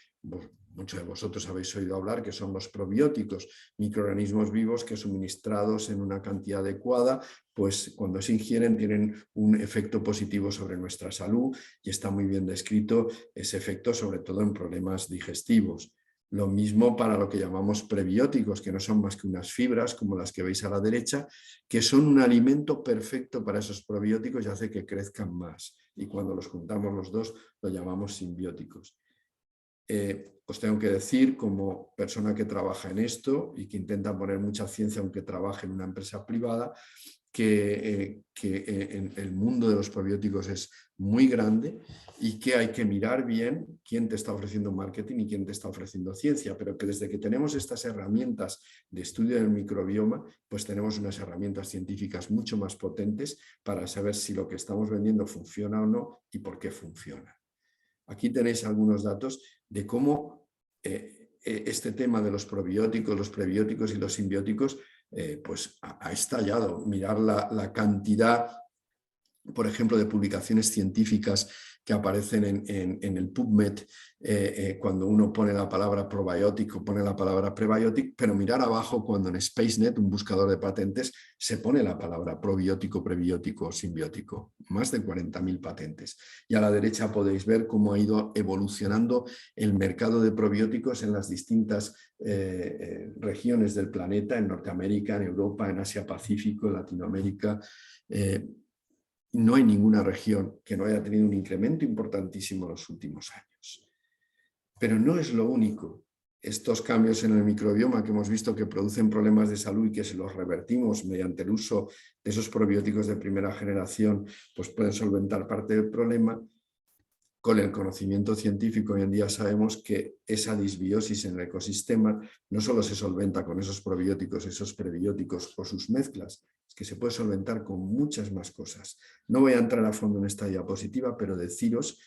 muchos de vosotros habéis oído hablar, que son los probióticos, microorganismos vivos que suministrados en una cantidad adecuada, pues cuando se ingieren tienen un efecto positivo sobre nuestra salud y está muy bien descrito ese efecto sobre todo en problemas digestivos. Lo mismo para lo que llamamos prebióticos, que no son más que unas fibras como las que veis a la derecha, que son un alimento perfecto para esos probióticos y hace que crezcan más. Y cuando los juntamos los dos, lo llamamos simbióticos. Os tengo que decir, como persona que trabaja en esto y que intenta poner mucha ciencia aunque trabaje en una empresa privada, que en el mundo de los probióticos es muy grande y que hay que mirar bien quién te está ofreciendo marketing y quién te está ofreciendo ciencia, pero que desde que tenemos estas herramientas de estudio del microbioma, pues tenemos unas herramientas científicas mucho más potentes para saber si lo que estamos vendiendo funciona o no y por qué funciona. Aquí tenéis algunos datos de cómo este tema de los probióticos, los prebióticos y los simbióticos pues ha estallado. Mirar la cantidad por ejemplo, de publicaciones científicas que aparecen en el PubMed cuando uno pone la palabra probiótico, pone la palabra prebiotic, pero mirar abajo cuando en SpaceNet, un buscador de patentes, se pone la palabra probiótico, prebiótico, simbiótico. Más de 40.000 patentes. Y a la derecha podéis ver cómo ha ido evolucionando el mercado de probióticos en las distintas regiones del planeta, en Norteamérica, en Europa, en Asia-Pacífico, en Latinoamérica. No hay ninguna región que no haya tenido un incremento importantísimo en los últimos años. Pero no es lo único. Estos cambios en el microbioma que hemos visto que producen problemas de salud y que si los revertimos mediante el uso de esos probióticos de primera generación, pues pueden solventar parte del problema. Con el conocimiento científico hoy en día sabemos que esa disbiosis en el ecosistema no solo se solventa con esos probióticos, esos prebióticos o sus mezclas, es que se puede solventar con muchas más cosas. No voy a entrar a fondo en esta diapositiva, pero deciros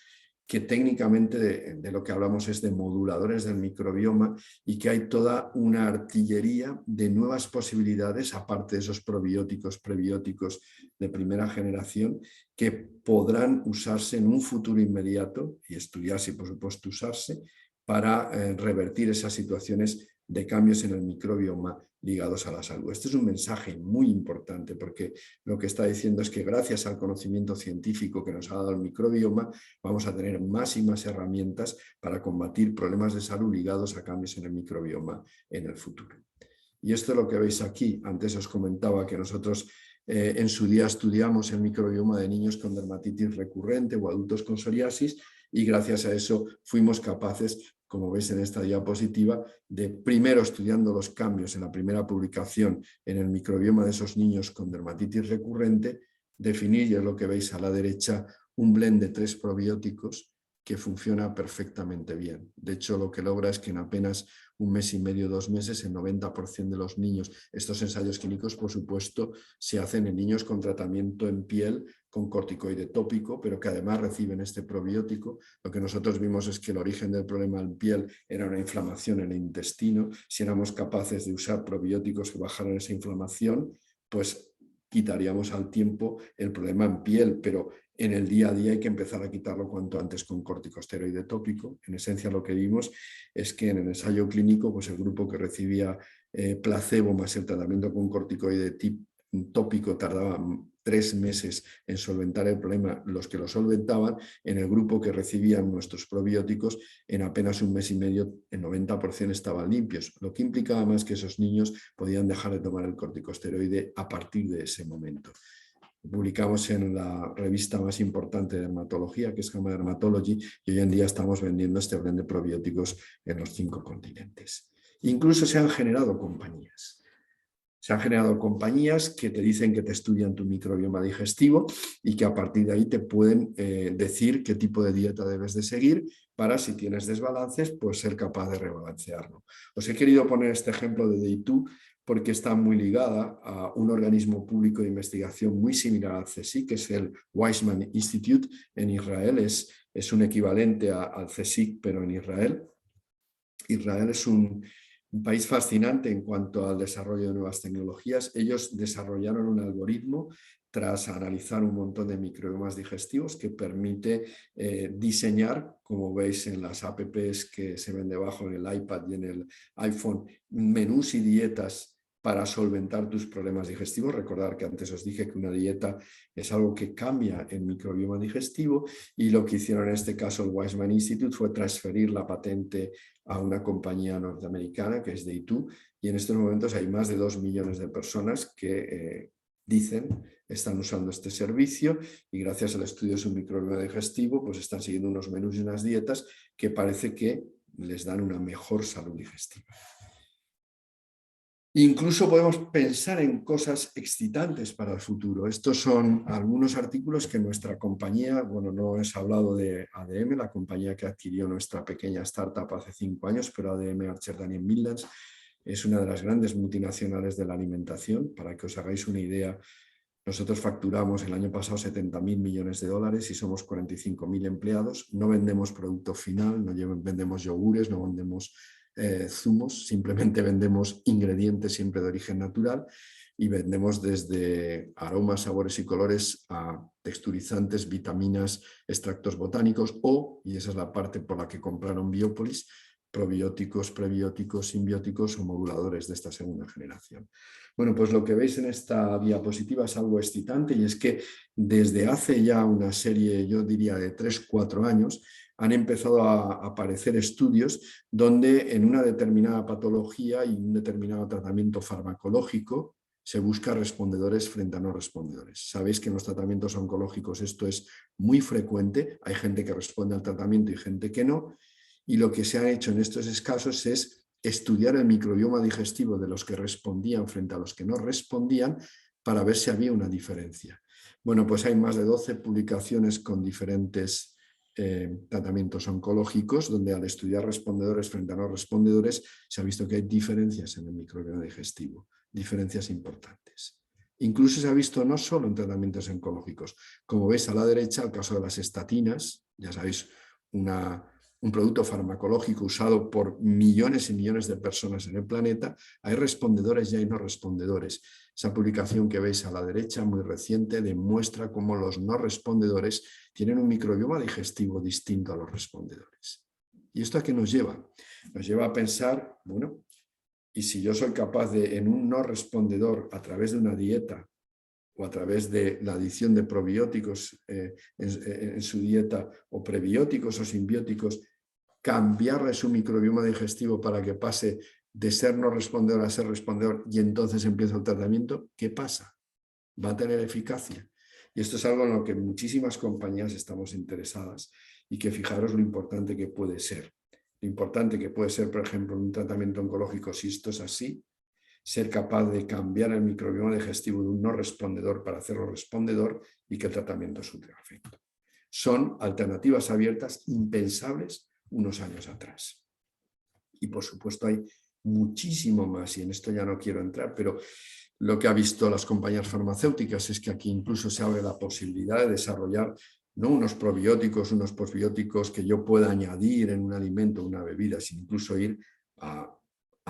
que técnicamente de lo que hablamos es de moduladores del microbioma y que hay toda una artillería de nuevas posibilidades, aparte de esos probióticos, prebióticos de primera generación, que podrán usarse en un futuro inmediato y estudiarse y, por supuesto, usarse para revertir esas situaciones de cambios en el microbioma ligados a la salud. Este es un mensaje muy importante porque lo que está diciendo es que gracias al conocimiento científico que nos ha dado el microbioma vamos a tener más y más herramientas para combatir problemas de salud ligados a cambios en el microbioma en el futuro. Y esto es lo que veis aquí. Antes os comentaba que nosotros en su día estudiamos el microbioma de niños con dermatitis recurrente o adultos con psoriasis y gracias a eso fuimos capaces, como veis en esta diapositiva, de primero estudiando los cambios en la primera publicación en el microbioma de esos niños con dermatitis recurrente, definir, y es lo que veis a la derecha, un blend de 3 probióticos que funciona perfectamente bien. De hecho, lo que logra es que en apenas un mes y medio, 2 meses, el 90% de los niños, estos ensayos clínicos, por supuesto, se hacen en niños con tratamiento en piel con corticoide tópico, pero que además reciben este probiótico. Lo que nosotros vimos es que el origen del problema en piel era una inflamación en el intestino. Si éramos capaces de usar probióticos que bajaran esa inflamación, pues quitaríamos al tiempo el problema en piel, pero en el día a día hay que empezar a quitarlo cuanto antes con corticosteroide tópico. En esencia lo que vimos es que en el ensayo clínico pues el grupo que recibía placebo más el tratamiento con corticoide tópico tardaba 3 meses en solventar el problema, los que lo solventaban. En el grupo que recibían nuestros probióticos, en apenas un mes y medio, el 90% estaban limpios, lo que implicaba más que esos niños podían dejar de tomar el corticosteroide a partir de ese momento. Publicamos en la revista más importante de dermatología, que es JAMA Dermatology, y hoy en día estamos vendiendo este blend de probióticos en los 5 continentes. Incluso se han generado compañías. Se han generado compañías que te dicen que te estudian tu microbioma digestivo y que a partir de ahí te pueden decir qué tipo de dieta debes de seguir para, si tienes desbalances, pues ser capaz de rebalancearlo. Os he querido poner este ejemplo de Day2 porque está muy ligada a un organismo público de investigación muy similar al CSIC, que es el Weizmann Institute en Israel. Es un equivalente al CSIC, pero en Israel. Israel es un país fascinante en cuanto al desarrollo de nuevas tecnologías. Ellos desarrollaron un algoritmo tras analizar un montón de microbiomas digestivos que permite diseñar, como veis en las apps que se ven debajo en el iPad y en el iPhone, menús y dietas para solventar tus problemas digestivos. Recordar que antes os dije que una dieta es algo que cambia el microbioma digestivo y lo que hicieron en este caso el Weizmann Institute fue transferir la patente a una compañía norteamericana que es Day2 y en estos momentos hay más de 2 millones de personas que están usando este servicio y gracias al estudio de su microbioma digestivo pues están siguiendo unos menús y unas dietas que parece que les dan una mejor salud digestiva. Incluso podemos pensar en cosas excitantes para el futuro. Estos son algunos artículos que nuestra compañía, bueno, no os he hablado de ADM, la compañía que adquirió nuestra pequeña startup hace 5 años, pero ADM Archer Daniel Midlands es una de las grandes multinacionales de la alimentación. Para que os hagáis una idea, nosotros facturamos el año pasado 70.000 millones de dólares y somos 45.000 empleados. No vendemos producto final, no vendemos yogures, no vendemos zumos, simplemente vendemos ingredientes siempre de origen natural, y vendemos desde aromas, sabores y colores a texturizantes, vitaminas, extractos botánicos o, y esa es la parte por la que compraron Biopolis, probióticos, prebióticos, simbióticos o moduladores de esta segunda generación. Bueno, pues lo que veis en esta diapositiva es algo excitante y es que desde hace ya una serie, yo diría de 3-4 años, han empezado a aparecer estudios donde en una determinada patología y un determinado tratamiento farmacológico se busca respondedores frente a no respondedores. Sabéis que en los tratamientos oncológicos esto es muy frecuente, hay gente que responde al tratamiento y gente que no, y lo que se ha hecho en estos casos es estudiar el microbioma digestivo de los que respondían frente a los que no respondían para ver si había una diferencia. Bueno, pues hay más de 12 publicaciones con diferentes tratamientos oncológicos donde al estudiar respondedores frente a no respondedores se ha visto que hay diferencias en el microbioma digestivo, diferencias importantes. Incluso se ha visto no solo en tratamientos oncológicos, como veis a la derecha, el caso de las estatinas, ya sabéis, un producto farmacológico usado por millones y millones de personas en el planeta, hay respondedores y hay no respondedores. Esa publicación que veis a la derecha, muy reciente, demuestra cómo los no respondedores tienen un microbioma digestivo distinto a los respondedores. ¿Y esto a qué nos lleva? Nos lleva a pensar, bueno, y si yo soy capaz de, en un no respondedor, a través de una dieta o a través de la adición de probióticos en su dieta, o prebióticos o simbióticos, cambiarle su microbioma digestivo para que pase de ser no respondedor a ser respondedor y entonces empieza el tratamiento, ¿qué pasa? ¿Va a tener eficacia? Y esto es algo en lo que muchísimas compañías estamos interesadas y que fijaros lo importante que puede ser. Lo importante que puede ser, por ejemplo, en un tratamiento oncológico, si esto es así, ser capaz de cambiar el microbioma digestivo de un no respondedor para hacerlo respondedor y que el tratamiento surta efecto. Son alternativas abiertas impensables unos años atrás. Y por supuesto hay muchísimo más, y en esto ya no quiero entrar, pero lo que han visto las compañías farmacéuticas es que aquí incluso se abre la posibilidad de desarrollar no unos probióticos, unos posbióticos que yo pueda añadir en un alimento, una bebida, sino incluso ir a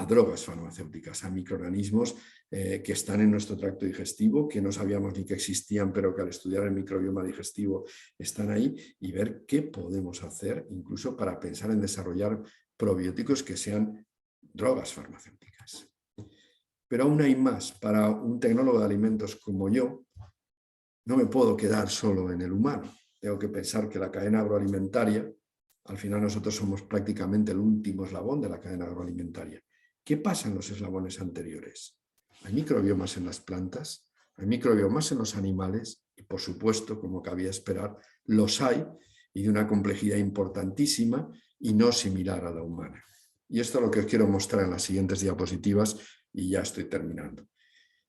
drogas farmacéuticas, a microorganismos que están en nuestro tracto digestivo, que no sabíamos ni que existían, pero que al estudiar el microbioma digestivo están ahí, y ver qué podemos hacer incluso para pensar en desarrollar probióticos que sean drogas farmacéuticas. Pero aún hay más. Para un tecnólogo de alimentos como yo, no me puedo quedar solo en el humano. Tengo que pensar que la cadena agroalimentaria, al final nosotros somos prácticamente el último eslabón de la cadena agroalimentaria. ¿Qué pasa en los eslabones anteriores? Hay microbiomas en las plantas, hay microbiomas en los animales y, por supuesto, como cabía esperar, los hay y de una complejidad importantísima y no similar a la humana. Y esto es lo que os quiero mostrar en las siguientes diapositivas y ya estoy terminando.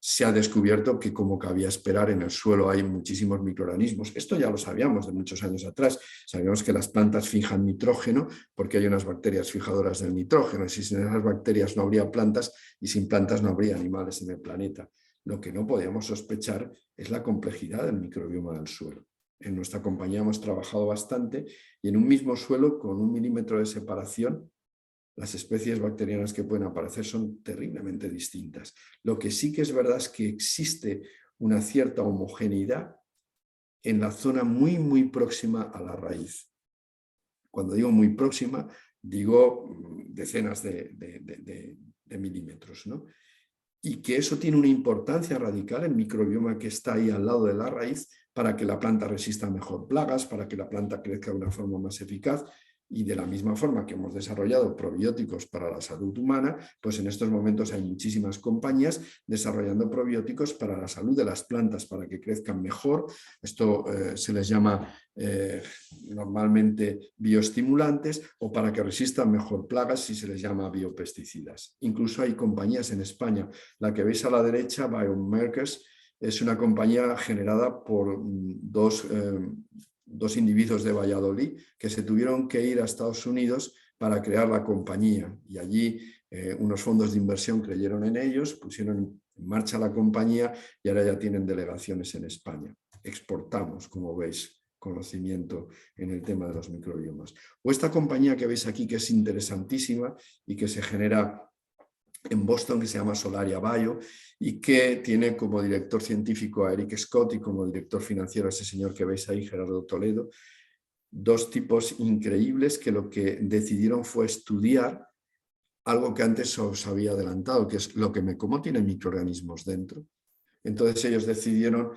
Se ha descubierto que, como cabía esperar, en el suelo hay muchísimos microorganismos. Esto ya lo sabíamos de muchos años atrás. Sabíamos que las plantas fijan nitrógeno porque hay unas bacterias fijadoras del nitrógeno. Y sin esas bacterias no habría plantas y sin plantas no habría animales en el planeta. Lo que no podíamos sospechar es la complejidad del microbioma del suelo. En nuestra compañía hemos trabajado bastante y en un mismo suelo, con 1 milímetro de separación, las especies bacterianas que pueden aparecer son terriblemente distintas. Lo que sí que es verdad es que existe una cierta homogeneidad en la zona muy, muy próxima a la raíz. Cuando digo muy próxima, digo decenas de milímetros, ¿no? Y que eso tiene una importancia radical, el microbioma que está ahí al lado de la raíz, para que la planta resista mejor plagas, para que la planta crezca de una forma más eficaz. Y de la misma forma que hemos desarrollado probióticos para la salud humana, pues en estos momentos hay muchísimas compañías desarrollando probióticos para la salud de las plantas, para que crezcan mejor. Esto se les llama normalmente bioestimulantes, o para que resistan mejor plagas, si se les llama biopesticidas. Incluso hay compañías en España, la que veis a la derecha, Biomarkers, es una compañía generada por dos individuos de Valladolid que se tuvieron que ir a Estados Unidos para crear la compañía, y allí unos fondos de inversión creyeron en ellos, pusieron en marcha la compañía y ahora ya tienen delegaciones en España. Exportamos, como veis, conocimiento en el tema de los microbiomas. O esta compañía que veis aquí, que es interesantísima y que se genera en Boston que se llama Solaria Bio y que tiene como director científico a Eric Scott y como director financiero a ese señor que veis ahí, Gerardo Toledo. Dos tipos increíbles que lo que decidieron fue estudiar algo que antes os había adelantado, que es lo que me como tiene microorganismos dentro. Entonces ellos decidieron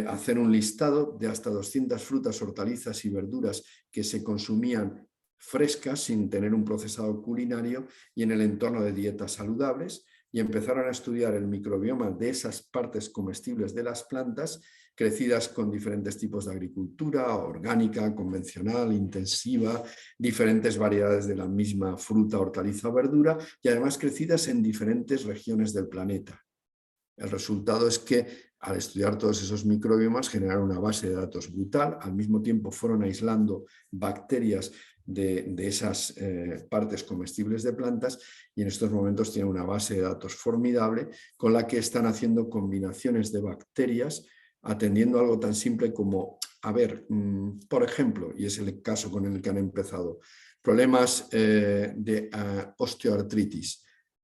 hacer un listado de hasta 200 frutas, hortalizas y verduras que se consumían frescas sin tener un procesado culinario y en el entorno de dietas saludables, y empezaron a estudiar el microbioma de esas partes comestibles de las plantas crecidas con diferentes tipos de agricultura, orgánica, convencional, intensiva, diferentes variedades de la misma fruta, hortaliza o verdura, y además crecidas en diferentes regiones del planeta. El resultado es que al estudiar todos esos microbiomas generaron una base de datos brutal, al mismo tiempo fueron aislando bacterias de esas partes comestibles de plantas y en estos momentos tienen una base de datos formidable con la que están haciendo combinaciones de bacterias atendiendo algo tan simple como, a ver, por ejemplo, y es el caso con el que han empezado, problemas de osteoartritis.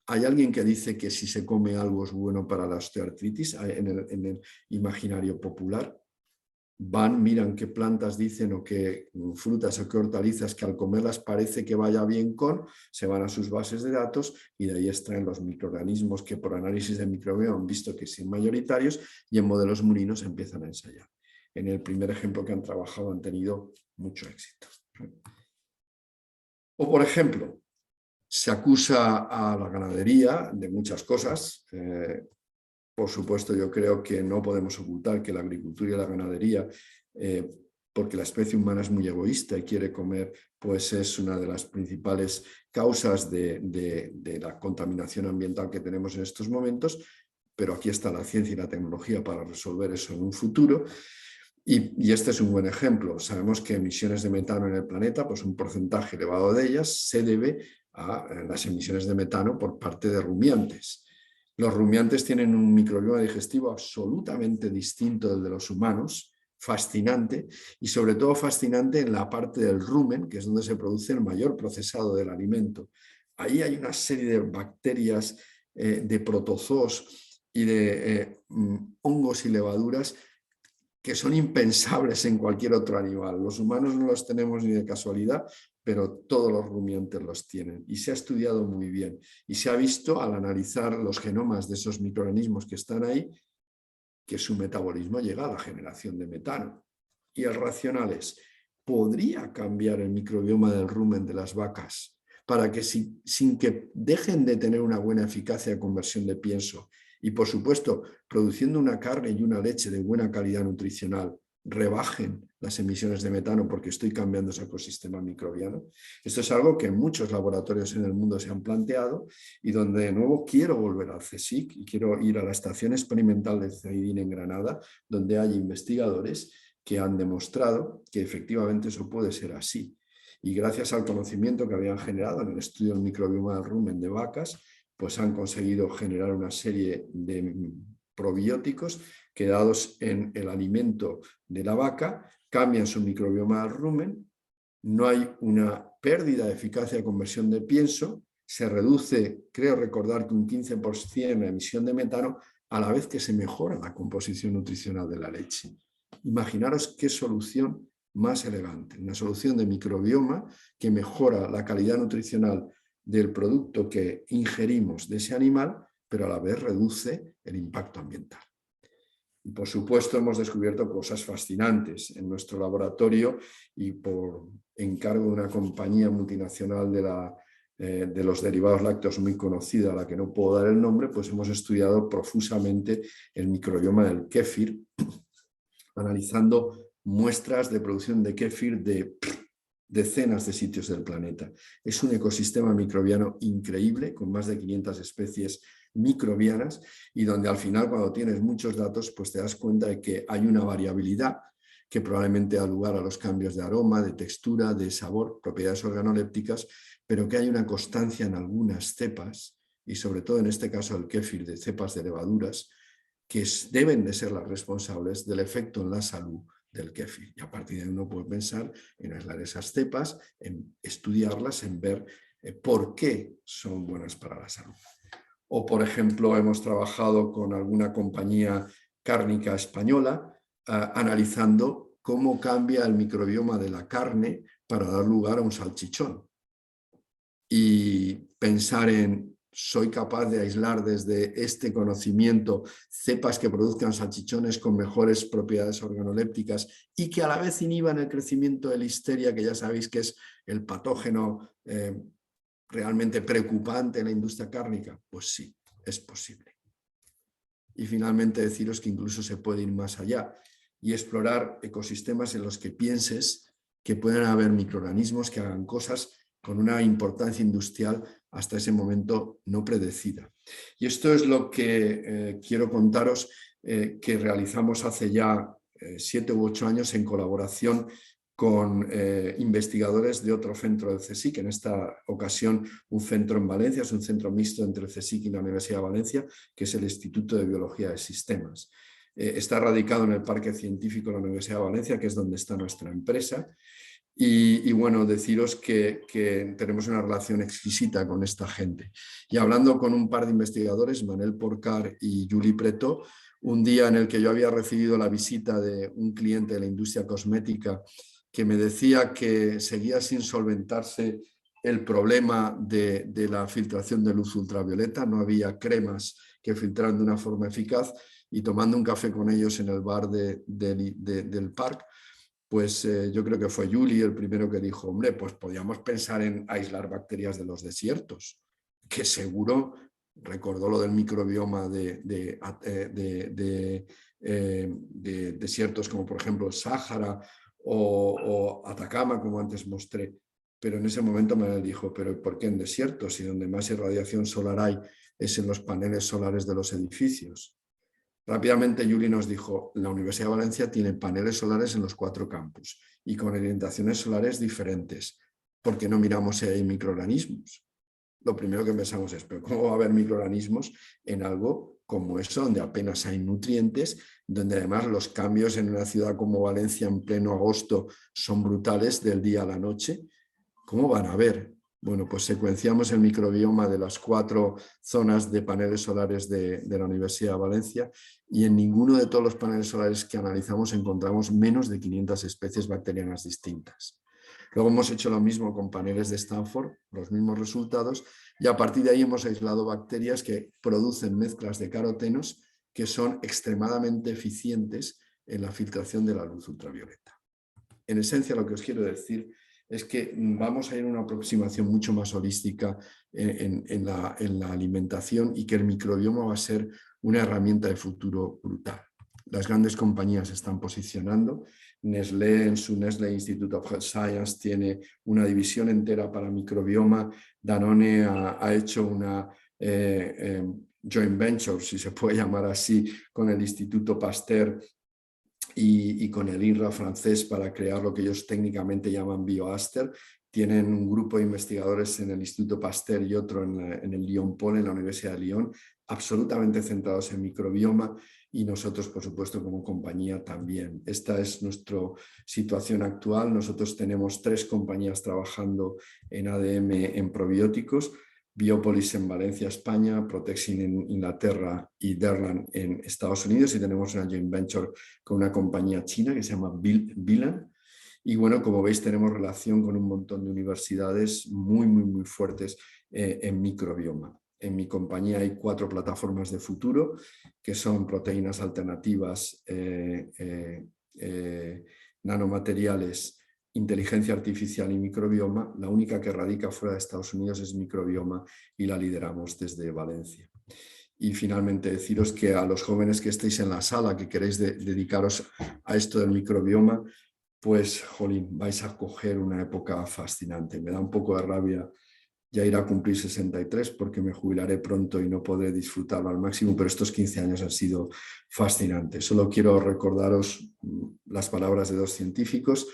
¿Hay alguien que dice que si se come algo es bueno para la osteoartritis en el imaginario popular? Van, miran qué plantas dicen o qué frutas o qué hortalizas que al comerlas parece que vaya bien con, se van a sus bases de datos y de ahí extraen los microorganismos que por análisis de microbioma han visto que son mayoritarios y en modelos murinos empiezan a ensayar. En el primer ejemplo que han trabajado han tenido mucho éxito. O por ejemplo, se acusa a la ganadería de muchas cosas. Por supuesto, yo creo que no podemos ocultar que la agricultura y la ganadería, porque la especie humana es muy egoísta y quiere comer, pues es una de las principales causas de la contaminación ambiental que tenemos en estos momentos, pero aquí está la ciencia y la tecnología para resolver eso en un futuro. Y este es un buen ejemplo. Sabemos que emisiones de metano en el planeta, pues un porcentaje elevado de ellas se debe a las emisiones de metano por parte de rumiantes. Los rumiantes tienen un microbioma digestivo absolutamente distinto del de los humanos, fascinante, y sobre todo fascinante en la parte del rumen, que es donde se produce el mayor procesado del alimento. Ahí hay una serie de bacterias, de protozoos y de hongos y levaduras que son impensables en cualquier otro animal. Los humanos no los tenemos ni de casualidad, pero todos los rumiantes los tienen. Y se ha estudiado muy bien. Y se ha visto al analizar los genomas de esos microorganismos que están ahí, que su metabolismo llega a la generación de metano. Y el racional es, ¿podría cambiar el microbioma del rumen de las vacas para que sin que dejen de tener una buena eficacia de conversión de pienso y, por supuesto, produciendo una carne y una leche de buena calidad nutricional, rebajen las emisiones de metano porque estoy cambiando ese ecosistema microbiano? Esto es algo que en muchos laboratorios en el mundo se han planteado y donde de nuevo quiero volver al CSIC y quiero ir a la Estación Experimental de CEIDIN en Granada, donde hay investigadores que han demostrado que efectivamente eso puede ser así. Y gracias al conocimiento que habían generado en el estudio del microbioma del rumen de vacas, pues han conseguido generar una serie de probióticos que dados en el alimento de la vaca cambian su microbioma del rumen, no hay una pérdida de eficacia de conversión de pienso, se reduce, creo recordar que un 15% la emisión de metano a la vez que se mejora la composición nutricional de la leche. Imaginaros qué solución más elegante, una solución de microbioma que mejora la calidad nutricional del producto que ingerimos de ese animal, pero a la vez reduce el impacto ambiental. Y por supuesto hemos descubierto cosas fascinantes en nuestro laboratorio y por encargo de una compañía multinacional de los derivados lácteos muy conocida, a la que no puedo dar el nombre, pues hemos estudiado profusamente el microbioma del kéfir, analizando muestras de producción de kéfir de decenas de sitios del planeta. Es un ecosistema microbiano increíble, con más de 500 especies microbianas y donde al final cuando tienes muchos datos pues te das cuenta de que hay una variabilidad que probablemente da lugar a los cambios de aroma, de textura, de sabor, propiedades organolépticas, pero que hay una constancia en algunas cepas y sobre todo en este caso el kéfir de cepas de levaduras que deben de ser las responsables del efecto en la salud del kéfir. Y a partir de ahí uno puede pensar en aislar esas cepas, en estudiarlas, en ver por qué son buenas para la salud. o por ejemplo hemos trabajado con alguna compañía cárnica española analizando cómo cambia el microbioma de la carne para dar lugar a un salchichón. Y pensar en, soy capaz de aislar desde este conocimiento cepas que produzcan salchichones con mejores propiedades organolépticas y que a la vez inhiban el crecimiento de Listeria, que ya sabéis que es el patógeno realmente preocupante en la industria cárnica. Pues sí, es posible. Y finalmente deciros que incluso se puede ir más allá y explorar ecosistemas en los que pienses que pueden haber microorganismos que hagan cosas con una importancia industrial hasta ese momento no predecida. Y esto es lo que quiero contaros que realizamos hace ya 7 u 8 años en colaboración con investigadores de otro centro del CSIC, en esta ocasión un centro en Valencia, es un centro mixto entre el CSIC y la Universidad de Valencia, que es el Instituto de Biología de Sistemas. Está radicado en el Parque Científico de la Universidad de Valencia, que es donde está nuestra empresa. Y bueno, deciros que tenemos una relación exquisita con esta gente. Y hablando con un par de investigadores, Manel Porcar y Juli Pretó, un día en el que yo había recibido la visita de un cliente de la industria cosmética que me decía que seguía sin solventarse el problema de la filtración de luz ultravioleta, no había cremas que filtraran de una forma eficaz, y tomando un café con ellos en el bar del parque, pues yo creo que fue Juli el primero que dijo, hombre, pues podríamos pensar en aislar bacterias de los desiertos, que seguro, recordó lo del microbioma de desiertos como por ejemplo el Sáhara o Atacama, como antes mostré, pero en ese momento me dijo, pero ¿por qué en desiertos? Si donde más irradiación solar hay es en los paneles solares de los edificios. Rápidamente Juli nos dijo, la Universidad de Valencia tiene paneles solares en los 4 campus y con orientaciones solares diferentes. ¿Por qué no miramos si hay microorganismos? Lo primero que pensamos es, ¿pero cómo va a haber microorganismos en algo como eso, donde apenas hay nutrientes, donde además los cambios en una ciudad como Valencia en pleno agosto son brutales del día a la noche? ¿Cómo van a haber? Bueno, pues secuenciamos el microbioma de las 4 zonas de paneles solares de la Universidad de Valencia y en ninguno de todos los paneles solares que analizamos encontramos menos de 500 especies bacterianas distintas. Luego hemos hecho lo mismo con paneles de Stanford, los mismos resultados, y a partir de ahí hemos aislado bacterias que producen mezclas de carotenos que son extremadamente eficientes en la filtración de la luz ultravioleta. En esencia, lo que os quiero decir es que vamos a ir a una aproximación mucho más holística en la alimentación y que el microbioma va a ser una herramienta de futuro brutal. Las grandes compañías se están posicionando. Nestlé, en su Nestlé Institute of Health Science, tiene una división entera para microbioma. Danone ha hecho una joint venture, si se puede llamar así, con el Instituto Pasteur y con el INRA francés para crear lo que ellos técnicamente llaman BioAster. Tienen un grupo de investigadores en el Instituto Pasteur y otro en el Lyon Pol, en la Universidad de Lyon, absolutamente centrados en microbioma, y nosotros, por supuesto, como compañía también. Esta es nuestra situación actual. Nosotros tenemos 3 compañías trabajando en ADM en probióticos: Biopolis en Valencia, España, Protexin en Inglaterra y Derland en Estados Unidos, y tenemos una joint venture con una compañía china que se llama Bilan. Y bueno, como veis, tenemos relación con un montón de universidades muy fuertes en microbioma. En mi compañía hay 4 plataformas de futuro, que son proteínas alternativas, nanomateriales, inteligencia artificial y microbioma. La única que radica fuera de Estados Unidos es microbioma y la lideramos desde Valencia. Y finalmente deciros que a los jóvenes que estéis en la sala, que queréis dedicaros a esto del microbioma, pues, jolín, vais a coger una época fascinante. Me da un poco de rabia ya ir a cumplir 63 porque me jubilaré pronto y no podré disfrutarlo al máximo, pero estos 15 años han sido fascinantes. Solo quiero recordaros las palabras de 2 científicos.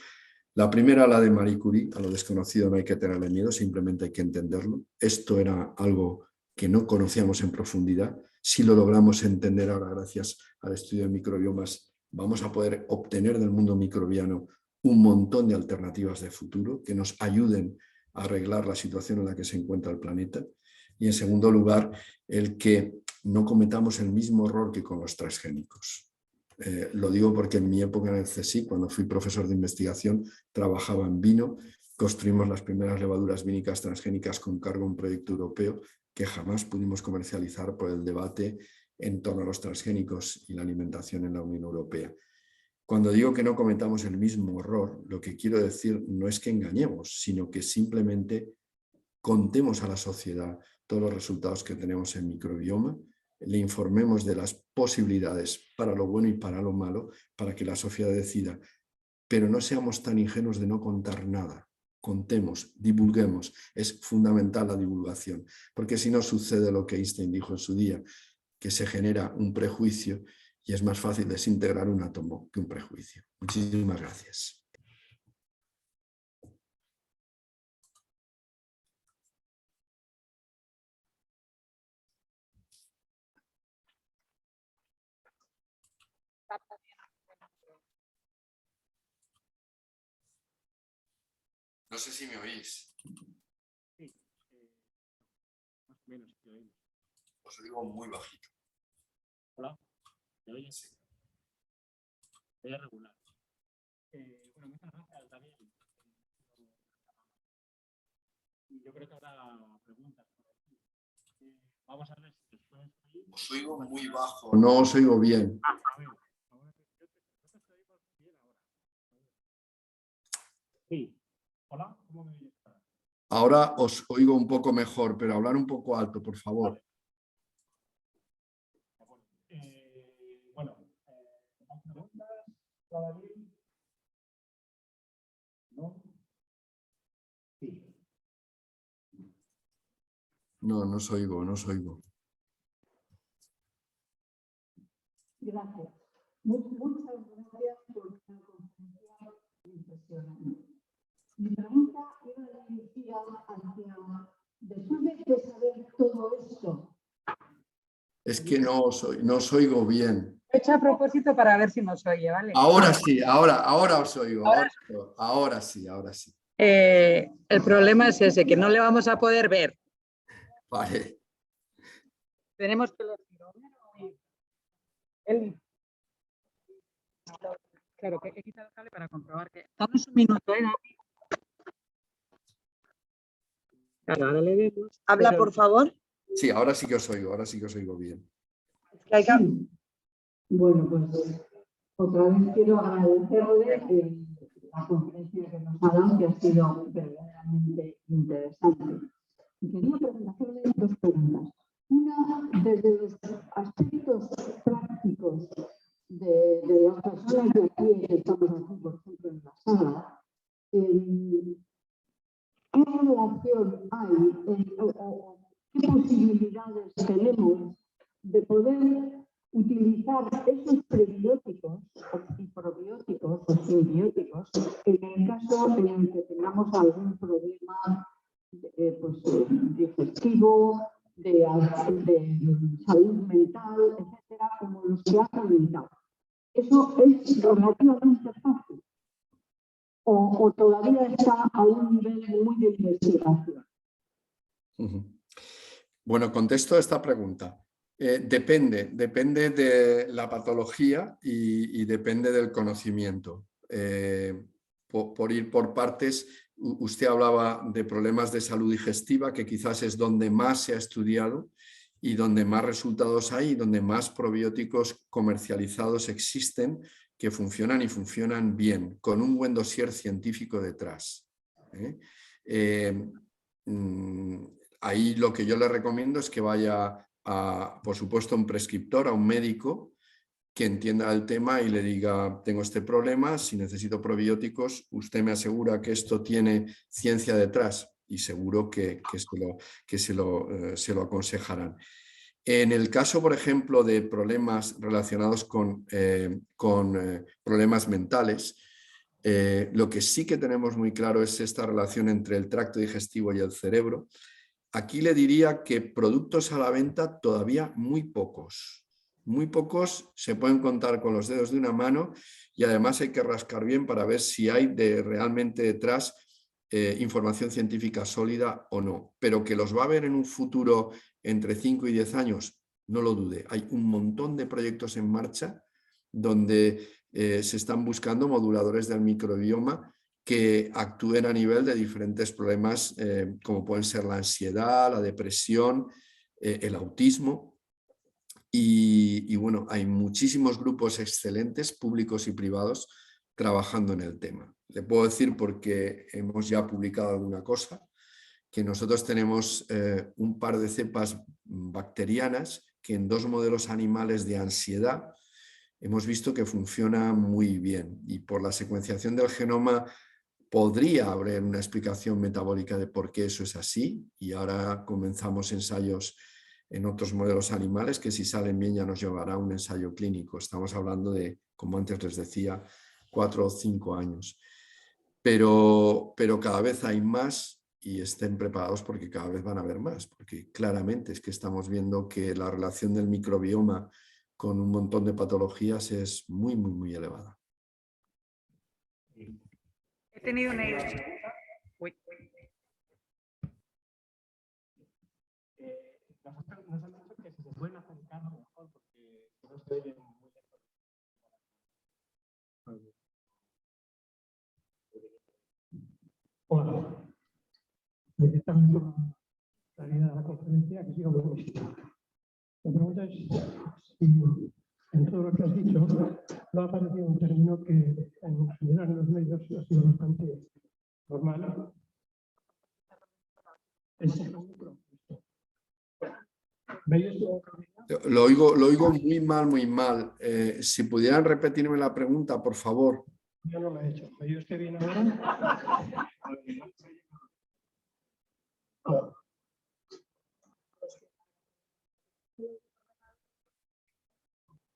La primera, la de Marie Curie: a lo desconocido no hay que tenerle miedo, simplemente hay que entenderlo. Esto era algo que no conocíamos en profundidad. Si lo logramos entender ahora gracias al estudio de microbiomas, vamos a poder obtener del mundo microbiano un montón de alternativas de futuro que nos ayuden a arreglar la situación en la que se encuentra el planeta. Y en segundo lugar, el que no cometamos el mismo error que con los transgénicos. Lo digo porque en mi época en el CSIC, cuando fui profesor de investigación, trabajaba en vino, construimos las primeras levaduras vínicas transgénicas con cargo a un proyecto europeo que jamás pudimos comercializar por el debate en torno a los transgénicos y la alimentación en la Unión Europea. Cuando digo que no cometamos el mismo error, lo que quiero decir no es que engañemos, sino que simplemente contemos a la sociedad todos los resultados que tenemos en microbioma, le informemos de las posibilidades para lo bueno y para lo malo, para que la sociedad decida, pero no seamos tan ingenuos de no contar nada. Contemos, divulguemos, es fundamental la divulgación, porque si no sucede lo que Einstein dijo en su día, que se genera un prejuicio y es más fácil desintegrar un átomo que un prejuicio. Muchísimas gracias. No sé si me oís. Sí, más o menos te oímos. Os digo muy bajito. Hola, ¿me oyes? Sí. Voy a regular. Bueno, muchas gracias, Daniel. Y yo creo que habrá preguntas por aquí. Vamos a ver si después oír. Os oigo muy bajo. No os oigo bien. A ver. Ahora te oímos bien ahora. Sí. Hola, ¿cómo me oyes? Ahora os oigo un poco mejor, pero hablar un poco alto, por favor. Bueno, ¿más preguntas? ¿Todo bien? ¿No? Sí. No, no os oigo, no os oigo. Gracias. Muchas gracias por la conferencia impresionante. Mi pregunta iba dirigida hacia, después de saber todo esto. Es que no os oigo bien. He hecho a propósito para ver si nos oye, ¿vale? Ahora sí, ahora os oigo. Ahora sí. El problema es ese, que no le vamos a poder ver. Vale. Tenemos que elegir. Claro, que he quitado el cable para comprobar que... Damos un minuto, ¿eh? Claro, ahora le vemos. Habla, pero... por favor. Sí, ahora sí que os oigo bien. Sí. Bueno, pues otra vez quiero agradecerle la conferencia que nos ha dado, que ha sido verdaderamente interesante. Y quería hacerle dos preguntas. Una, desde los aspectos prácticos de las personas de aquí, que estamos aquí, por ejemplo, en la sala, ¿qué relación hay o qué posibilidades tenemos de poder utilizar esos prebióticos y probióticos o simbióticos en el caso en el que tengamos algún problema digestivo, de salud mental, etcétera, como los que ha comentado? ¿Eso es relativamente fácil? ¿O todavía está a un nivel muy de investigación? Bueno, contesto a esta pregunta. Depende de la patología y depende del conocimiento. Por ir por partes, usted hablaba de problemas de salud digestiva, que quizás es donde más se ha estudiado y donde más resultados hay y donde más probióticos comercializados existen que funcionan y funcionan bien, con un buen dossier científico detrás. Ahí lo que yo le recomiendo es que vaya a, por supuesto, un prescriptor, a un médico que entienda el tema y le diga: tengo este problema, si necesito probióticos, usted me asegura que esto tiene ciencia detrás, y seguro que se lo aconsejarán. En el caso, por ejemplo, de problemas relacionados con problemas mentales, lo que sí que tenemos muy claro es esta relación entre el tracto digestivo y el cerebro. Aquí le diría que productos a la venta todavía muy pocos. Muy pocos, se pueden contar con los dedos de una mano, y además hay que rascar bien para ver si hay realmente detrás información científica sólida o no, pero que los va a ver en un futuro entre 5 y 10 años, no lo dude. Hay un montón de proyectos en marcha donde se están buscando moduladores del microbioma que actúen a nivel de diferentes problemas como pueden ser la ansiedad, la depresión, el autismo. Y bueno, hay muchísimos grupos excelentes, públicos y privados, trabajando en el tema. Le puedo decir, porque hemos ya publicado alguna cosa, que nosotros tenemos un par de cepas bacterianas que en 2 modelos animales de ansiedad hemos visto que funciona muy bien, y por la secuenciación del genoma podría haber una explicación metabólica de por qué eso es así, y ahora comenzamos ensayos en otros modelos animales que, si salen bien, ya nos llevará a un ensayo clínico. Estamos hablando de, como antes les decía, 4 o 5 años. Pero cada vez hay más, y estén preparados porque cada vez van a haber más, porque claramente es que estamos viendo que la relación del microbioma con un montón de patologías es muy, muy, muy elevada. He tenido una idea. Uy. Nos han dicho que si se pueden acercar mejor, porque no se oyen muy lejos. Hola. Directamente por la claridad de la conferencia, que ha sido buenísima. La pregunta es si en todo lo que has dicho no ha aparecido un término que en general en los medios ha sido bastante normal. Lo oigo muy mal, muy mal. Si pudieran repetirme la pregunta, por favor. Yo no lo he hecho. ¿Me oyes bien ahora?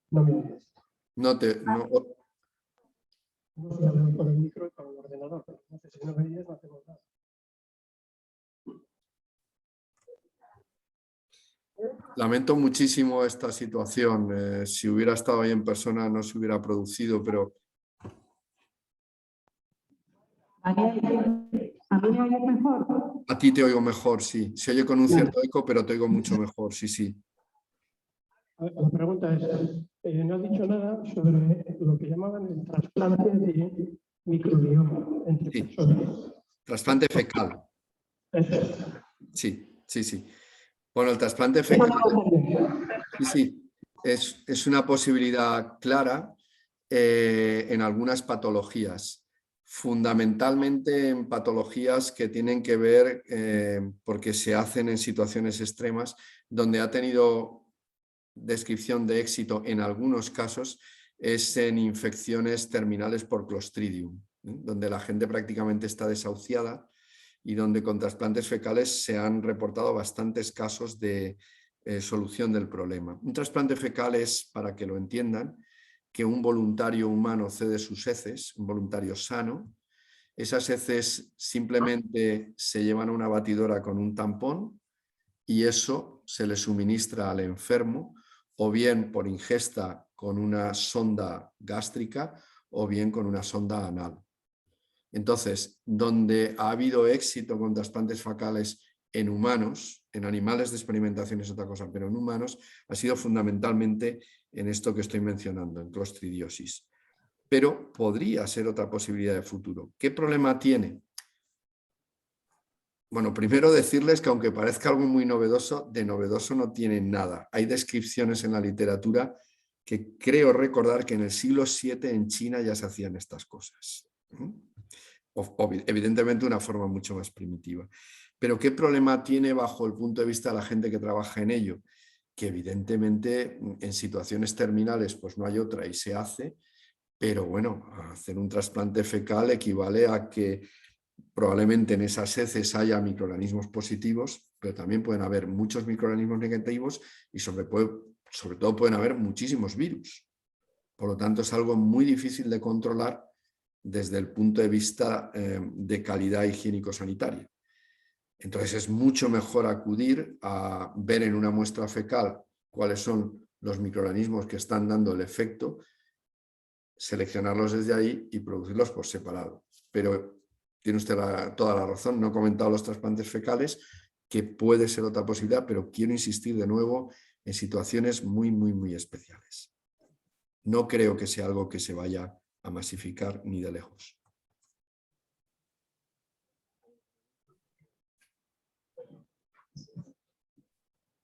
No me oyes. No estoy hablando por el micro y por el ordenador. Entonces, si no me oyes, no hacemos nada. Lamento muchísimo esta situación. Si hubiera estado ahí en persona no se hubiera producido, pero... ¿A mí me oyes mejor? A ti te oigo mejor, sí. Se oye con un cierto eco, pero te oigo mucho mejor, sí, sí. La pregunta es, no has dicho nada sobre lo que llamaban el trasplante de microbioma entre personas. Trasplante fecal. Sí, sí, sí. Bueno, el trasplante fecal sí, es una posibilidad clara en algunas patologías, fundamentalmente en patologías que tienen que ver, porque se hacen en situaciones extremas, donde ha tenido descripción de éxito en algunos casos, es en infecciones terminales por Clostridium, donde la gente prácticamente está desahuciada y donde con trasplantes fecales se han reportado bastantes casos de solución del problema. Un trasplante fecal es, para que lo entiendan, que un voluntario humano cede sus heces, un voluntario sano. Esas heces simplemente se llevan a una batidora con un tampón y eso se le suministra al enfermo, o bien por ingesta con una sonda gástrica o bien con una sonda anal. Entonces, donde ha habido éxito con trasplantes fecales en humanos, en animales de experimentación es otra cosa, pero en humanos ha sido fundamentalmente en esto que estoy mencionando, en clostridiosis. Pero podría ser otra posibilidad de futuro. ¿Qué problema tiene? Bueno, primero decirles que aunque parezca algo muy novedoso, de novedoso no tiene nada. Hay descripciones en la literatura que creo recordar que en el siglo VII en China ya se hacían estas cosas. Evidentemente de una forma mucho más primitiva. Pero ¿qué problema tiene bajo el punto de vista de la gente que trabaja en ello? Que evidentemente en situaciones terminales pues no hay otra y se hace, pero bueno, hacer un trasplante fecal equivale a que probablemente en esas heces haya microorganismos positivos, pero también pueden haber muchos microorganismos negativos y sobre todo pueden haber muchísimos virus. Por lo tanto, es algo muy difícil de controlar desde el punto de vista de calidad higiénico-sanitaria. Entonces es mucho mejor acudir a ver en una muestra fecal cuáles son los microorganismos que están dando el efecto, seleccionarlos desde ahí y producirlos por separado. Pero tiene usted toda la razón, no he comentado los trasplantes fecales, que puede ser otra posibilidad, pero quiero insistir de nuevo en situaciones muy, muy, muy especiales. No creo que sea algo que se vaya a masificar ni de lejos.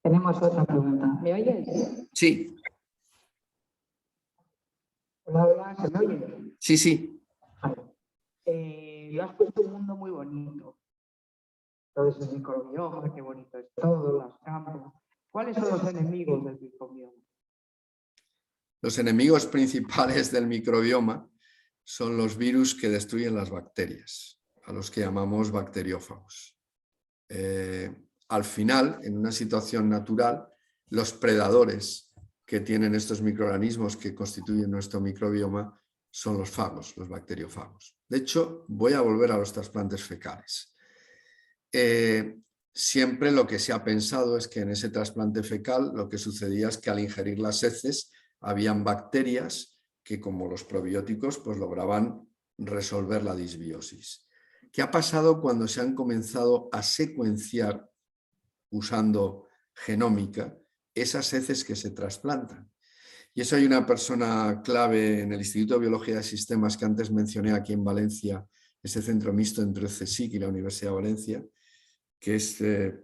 Tenemos otra pregunta. ¿Me oyes? Sí. Hola, hola, ¿se me oye? Sí, sí. Lo has puesto un mundo muy bonito. Todo ese microbioma, qué bonito es todo, las campos. ¿Cuáles son los enemigos del microbioma? Los enemigos principales del microbioma son los virus que destruyen las bacterias, a los que llamamos bacteriófagos. Al final, en una situación natural, los predadores que tienen estos microorganismos que constituyen nuestro microbioma son los fagos, los bacteriófagos. De hecho, voy a volver a los trasplantes fecales. Siempre lo que se ha pensado es que en ese trasplante fecal lo que sucedía es que al ingerir las heces habían bacterias que, como los probióticos, pues lograban resolver la disbiosis. ¿Qué ha pasado cuando se han comenzado a secuenciar usando genómica esas heces que se trasplantan? Y eso hay una persona clave en el Instituto de Biología de Sistemas que antes mencioné aquí en Valencia, ese centro mixto entre el CSIC y la Universidad de Valencia, que es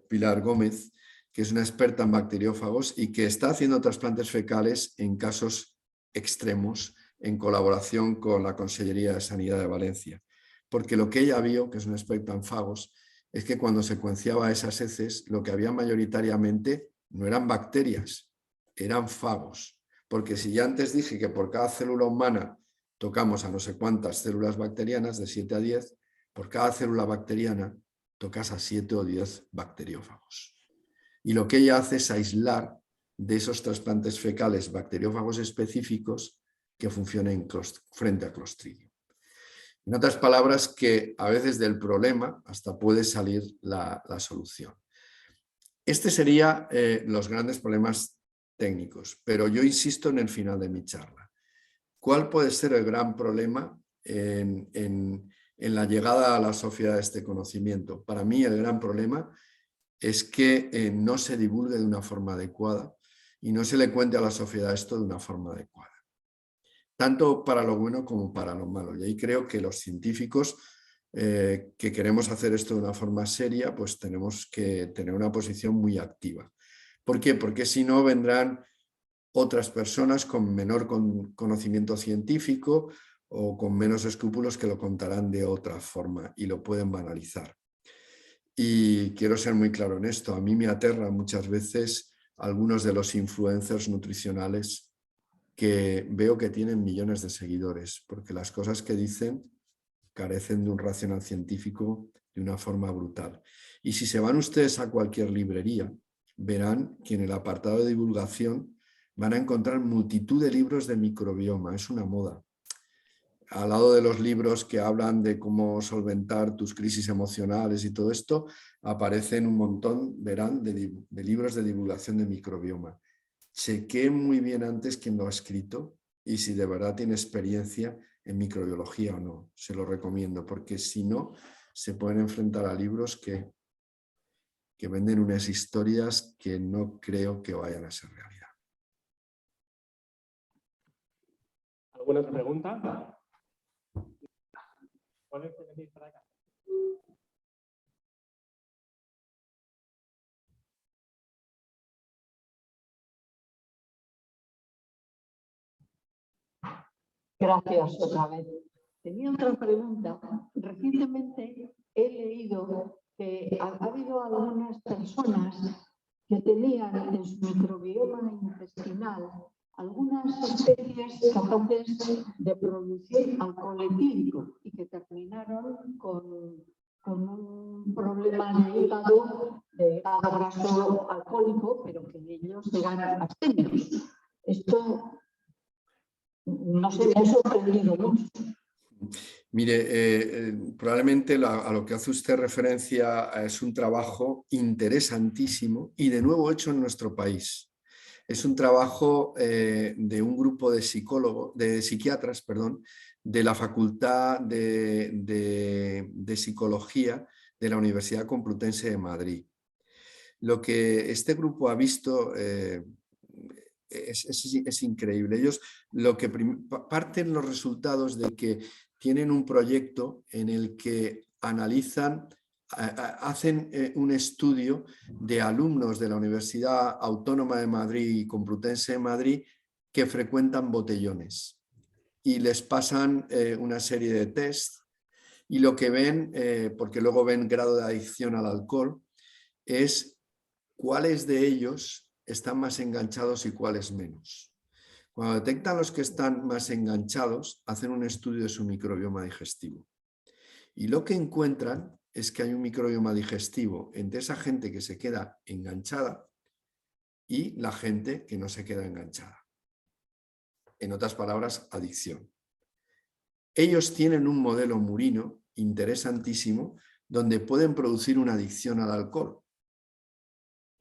Pilar Gómez, que es una experta en bacteriófagos y que está haciendo trasplantes fecales en casos extremos en colaboración con la Consellería de Sanidad de Valencia. Porque lo que ella vio, que es una experta en fagos, es que cuando secuenciaba esas heces, lo que había mayoritariamente no eran bacterias, eran fagos. Porque si ya antes dije que por cada célula humana tocamos a no sé cuántas células bacterianas, de 7 a 10, por cada célula bacteriana tocas a 7 o 10 bacteriófagos. Y lo que ella hace es aislar de esos trasplantes fecales bacteriófagos específicos que funcionen frente a Clostridium. En otras palabras, que a veces del problema hasta puede salir la solución. Este serían los grandes problemas técnicos, pero yo insisto en el final de mi charla. ¿Cuál puede ser el gran problema en la llegada a la sociedad de este conocimiento? Para mí el gran problema es que no se divulgue de una forma adecuada y no se le cuente a la sociedad esto de una forma adecuada. Tanto para lo bueno como para lo malo. Y ahí creo que los científicos que queremos hacer esto de una forma seria, pues tenemos que tener una posición muy activa. ¿Por qué? Porque si no vendrán otras personas con menor conocimiento científico o con menos escrúpulos que lo contarán de otra forma y lo pueden banalizar. Y quiero ser muy claro en esto, a mí me aterra muchas veces algunos de los influencers nutricionales que veo que tienen millones de seguidores, porque las cosas que dicen carecen de un racional científico de una forma brutal. Y si se van ustedes a cualquier librería, verán que en el apartado de divulgación van a encontrar multitud de libros de microbioma, es una moda. Al lado de los libros que hablan de cómo solventar tus crisis emocionales y todo esto, aparecen un montón, verán, de libros de divulgación de microbioma. Chequé muy bien antes quién lo ha escrito y si de verdad tiene experiencia en microbiología o no. Se lo recomiendo, porque si no, se pueden enfrentar a libros que venden unas historias que no creo que vayan a ser realidad. ¿Alguna otra pregunta? ¿Puedes venir para acá? Gracias otra vez. Tenía otra pregunta. Recientemente he leído que ha habido algunas personas que tenían en su microbioma intestinal algunas especies capaces de producir alcohol etílico y que terminaron con un problema de hígado graso alcohólico, pero que ellos eran abstemios. Esto no sé, me ha sorprendido mucho. Mire, probablemente a lo que hace usted referencia es un trabajo interesantísimo y de nuevo hecho en nuestro país. Es un trabajo de un grupo de psiquiatras, de la Facultad de Psicología de la Universidad Complutense de Madrid. Lo que este grupo ha visto es increíble. Ellos parten los resultados de que tienen un proyecto en el que hacen un estudio de alumnos de la Universidad Autónoma de Madrid y Complutense de Madrid que frecuentan botellones y les pasan una serie de tests y lo que ven, porque luego ven grado de adicción al alcohol, es cuáles de ellos están más enganchados y cuáles menos. Cuando detectan los que están más enganchados, hacen un estudio de su microbioma digestivo. Y lo que encuentran es que hay un microbioma digestivo entre esa gente que se queda enganchada y la gente que no se queda enganchada. En otras palabras, adicción. Ellos tienen un modelo murino interesantísimo donde pueden producir una adicción al alcohol.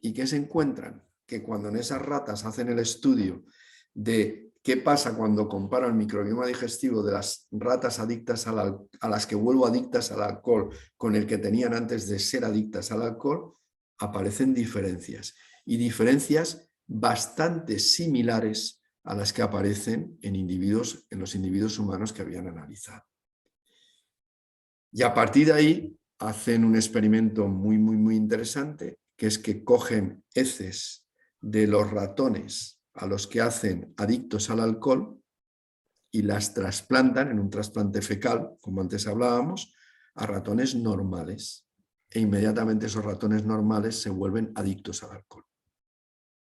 ¿Y qué se encuentran? Que cuando en esas ratas hacen el estudio de qué pasa cuando comparo el microbioma digestivo de las ratas adictas a las que vuelvo adictas al alcohol con el que tenían antes de ser adictas al alcohol, aparecen diferencias. Y diferencias bastante similares a las que aparecen en los individuos humanos que habían analizado. Y a partir de ahí hacen un experimento muy interesante, que es que cogen heces de los ratones a los que hacen adictos al alcohol y las trasplantan en un trasplante fecal, como antes hablábamos, a ratones normales. E inmediatamente esos ratones normales se vuelven adictos al alcohol.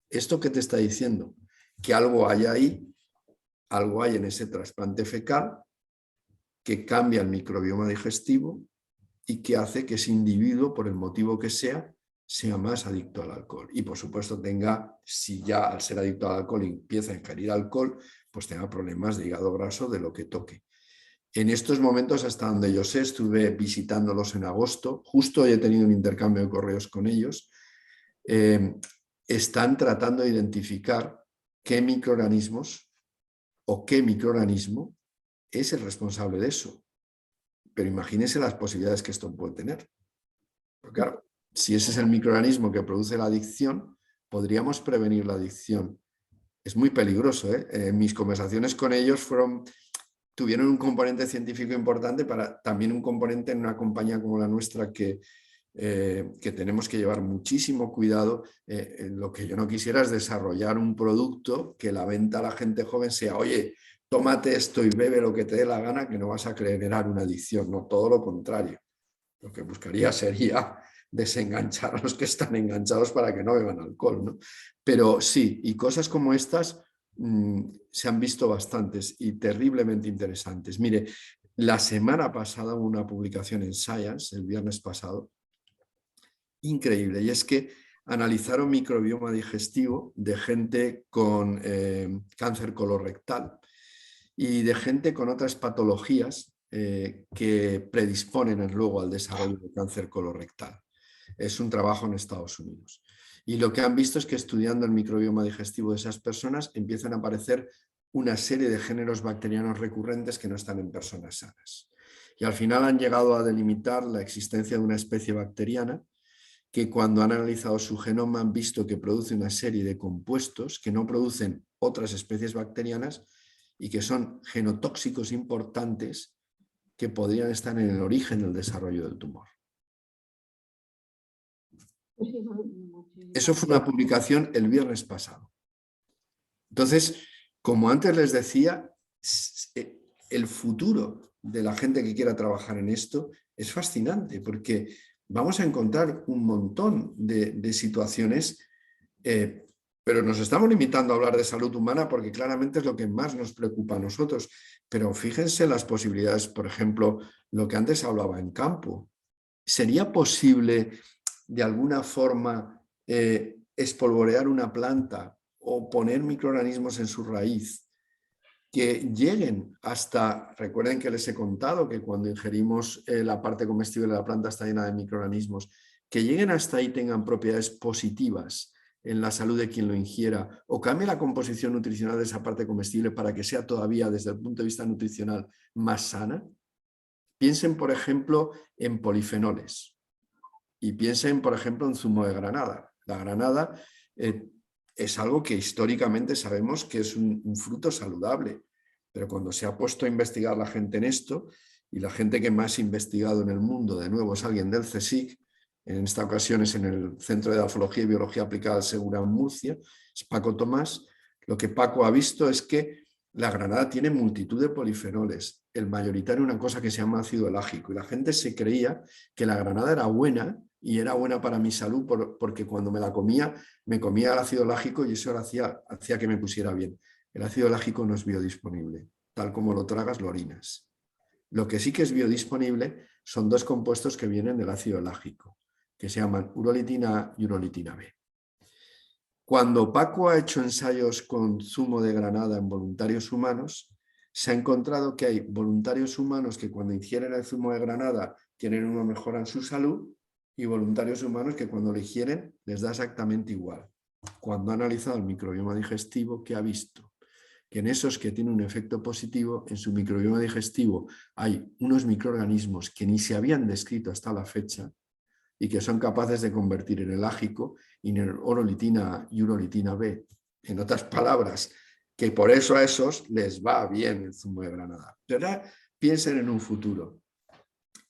¿Esto qué te está diciendo? Que algo hay ahí, algo hay en ese trasplante fecal que cambia el microbioma digestivo y que hace que ese individuo, por el motivo que sea más adicto al alcohol. Y por supuesto si ya al ser adicto al alcohol empieza a ingerir alcohol, pues tenga problemas de hígado graso de lo que toque. En estos momentos, hasta donde yo sé, estuve visitándolos en agosto, justo hoy he tenido un intercambio de correos con ellos, están tratando de identificar qué microorganismos o qué microorganismo es el responsable de eso. Pero imagínense las posibilidades que esto puede tener. Porque claro, si ese es el microorganismo que produce la adicción, podríamos prevenir la adicción. Es muy peligroso, ¿eh? Mis conversaciones con ellos tuvieron un componente científico importante, también un componente en una compañía como la nuestra que tenemos que llevar muchísimo cuidado. Lo que yo no quisiera es desarrollar un producto que la venta a la gente joven sea, oye, tómate esto y bebe lo que te dé la gana, que no vas a generar una adicción. No, todo lo contrario. Lo que buscaría sería desenganchar a los que están enganchados para que no beban alcohol, ¿no? Pero sí, y cosas como estas se han visto bastantes y terriblemente interesantes. Mire, la semana pasada hubo una publicación en Science, el viernes pasado, increíble, y es que analizaron microbioma digestivo de gente con cáncer colorectal y de gente con otras patologías que predisponen luego al desarrollo de cáncer colorectal. Es un trabajo en Estados Unidos. Y lo que han visto es que estudiando el microbioma digestivo de esas personas empiezan a aparecer una serie de géneros bacterianos recurrentes que no están en personas sanas. Y al final han llegado a delimitar la existencia de una especie bacteriana que cuando han analizado su genoma han visto que produce una serie de compuestos que no producen otras especies bacterianas y que son genotóxicos importantes que podrían estar en el origen del desarrollo del tumor. Eso fue una publicación el viernes pasado. Entonces, como antes les decía, el futuro de la gente que quiera trabajar en esto es fascinante porque vamos a encontrar un montón de situaciones, pero nos estamos limitando a hablar de salud humana porque claramente es lo que más nos preocupa a nosotros. Pero fíjense las posibilidades, por ejemplo, lo que antes hablaba en campo. ¿Sería posible de alguna forma espolvorear una planta o poner microorganismos en su raíz que lleguen hasta, recuerden que les he contado que cuando ingerimos la parte comestible de la planta está llena de microorganismos, que lleguen hasta ahí tengan propiedades positivas en la salud de quien lo ingiera, o cambie la composición nutricional de esa parte comestible para que sea todavía, desde el punto de vista nutricional, más sana. Piensen, por ejemplo, en polifenoles y piensen, por ejemplo, en zumo de granada. La granada es algo que históricamente sabemos que es un fruto saludable, pero cuando se ha puesto a investigar la gente en esto, y la gente que más ha investigado en el mundo, de nuevo, es alguien del CSIC, en esta ocasión es en el Centro de Edafología y Biología Aplicada al Segura en Murcia, es Paco Tomás. Lo que Paco ha visto es que la granada tiene multitud de polifenoles, el mayoritario una cosa que se llama ácido elágico, y la gente se creía que la granada era buena y era buena para mi salud porque cuando me la comía, me comía el ácido elágico y eso hacía que me pusiera bien. El ácido elágico no es biodisponible, tal como lo tragas, lo orinas. Lo que sí que es biodisponible son dos compuestos que vienen del ácido elágico, que se llaman urolitina A y urolitina B. Cuando Paco ha hecho ensayos con zumo de granada en voluntarios humanos, se ha encontrado que hay voluntarios humanos que cuando ingieren el zumo de granada tienen una mejora en su salud y voluntarios humanos que cuando lo ingieren les da exactamente igual. Cuando ha analizado el microbioma digestivo, ¿qué ha visto? Que en esos que tienen un efecto positivo, en su microbioma digestivo hay unos microorganismos que ni se habían descrito hasta la fecha y que son capaces de convertir el elágico en urolitina A y urolitina B. En otras palabras, que por eso a esos les va bien el zumo de granada. Pero ahora piensen en un futuro.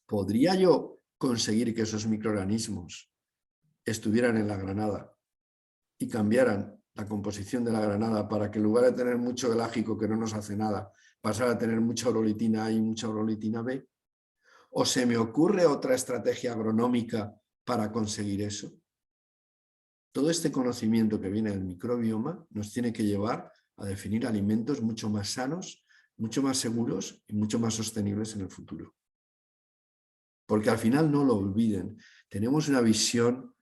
¿Podría yo conseguir que esos microorganismos estuvieran en la granada y cambiaran la composición de la granada para que en lugar de tener mucho elágico que no nos hace nada, pasara a tener mucha urolitina A y mucha urolitina B? ¿O se me ocurre otra estrategia agronómica para conseguir eso? Todo este conocimiento que viene del microbioma nos tiene que llevar a definir alimentos mucho más sanos, mucho más seguros y mucho más sostenibles en el futuro. Porque al final, no lo olviden, tenemos una visión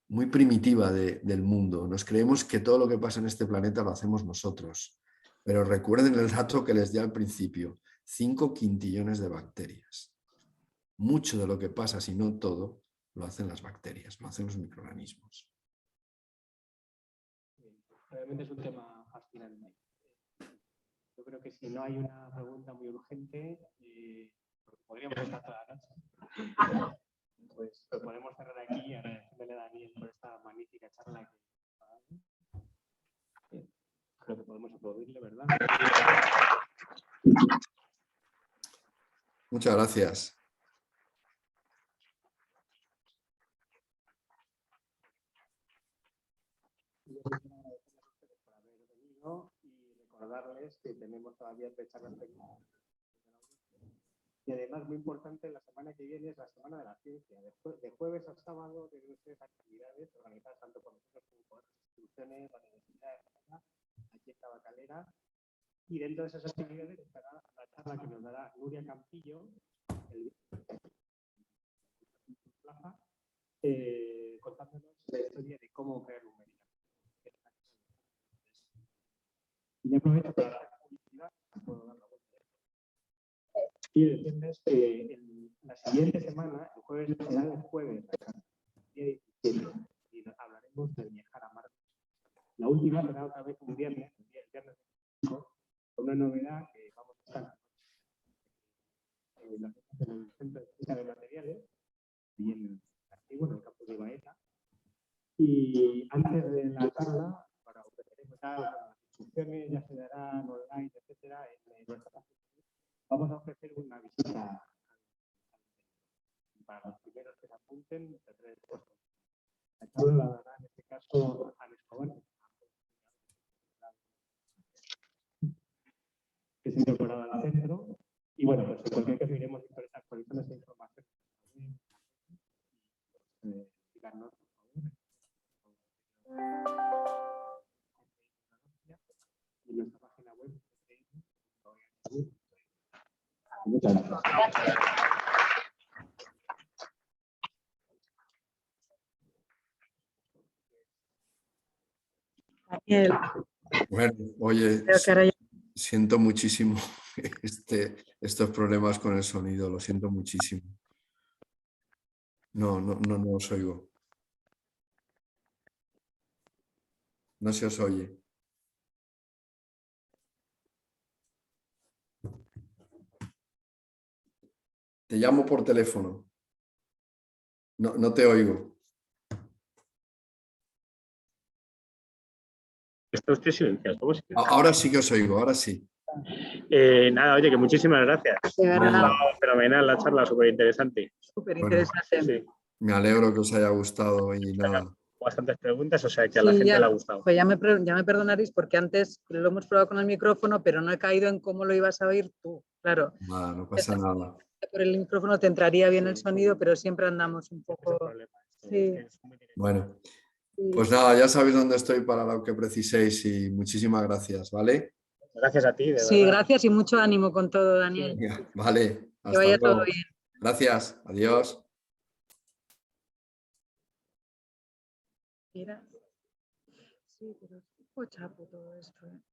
muy primitiva del mundo. Nos creemos que todo lo que pasa en este planeta lo hacemos nosotros. Pero recuerden el dato que les di al principio, 5 quintillones de bacterias. Mucho de lo que pasa, si no todo, lo hacen las bacterias, lo hacen los microorganismos. Realmente es un tema fascinante. Yo creo que si no hay una pregunta muy urgente, podríamos estar toda la noche. Pues lo podemos cerrar aquí, agradeciéndole a Daniel por esta magnífica charla que creo que podemos aplaudirle, ¿verdad? Muchas gracias. Por haber venido y recordarles que tenemos todavía fechas respectivas. Y además, muy importante, la semana que viene es la Semana de la Ciencia. De jueves a sábado tienen ustedes actividades organizadas tanto por nosotros como por otras instituciones, la Universidad de Granada, aquí en Tabacalera. Y dentro de esas actividades estará la charla que nos dará Nuria Campillo, Plaza, contándonos la historia de cómo crear un medicamento. Y ya aprovecho para dar la publicidad, puedo dar la vuelta. Y decirles que la siguiente semana, el jueves, será el jueves, día 17, y hablaremos de viajar a Marte. La última será otra vez un viernes, el viernes 25, con una novedad que vamos a estar en el Centro de Ciencia de Materiales, y en el antiguo, en el campus de Baeta. Y antes de la charla, para ofreceremos las instrucciones, ya se darán online, etcétera, en nuestra página. Vamos a ofrecer una visita para los primeros que se apunten de 3 puestos. La charla la dará en este caso Ana Escobar, que se ha incorporado al centro. Y bueno, pues en cualquier caso iremos actualizando esta información. Díganos, por favor. Y nuestra página web. Muchas gracias. Daniel, Bueno, oye, creo que ahora ya... siento muchísimo estos problemas con el sonido, lo siento muchísimo. No os oigo. No se os oye. Te llamo por teléfono. No te oigo. Está usted silenciado. ¿Cómo se llama? Ahora sí que os oigo, ahora sí. Nada, oye, que muchísimas gracias. De Ha verdad, estado fenomenal la charla, súper interesante. súper Bueno, interesante. Sí, me alegro que os haya gustado y nada. bastantes preguntas, o sea que a la Sí, gente ya, le ha gustado. pues ya me perdonaréis porque antes lo hemos probado con el micrófono, pero no he caído en cómo lo ibas a oír tú. Claro, Nada, no pasa nada. por el micrófono te entraría bien el sonido, pero siempre andamos un Ese es el poco... problema. Sí, Es muy directo. Bueno, sí. pues nada, ya sabéis dónde estoy para lo que preciséis y muchísimas gracias, ¿vale? Gracias a ti, de Sí, verdad. gracias y mucho ánimo con todo, Daniel. Venga, vale, Que hasta vaya todo luego. bien. Gracias, adiós. Mira. Sí, pero es un poco chapo todo esto, ¿eh?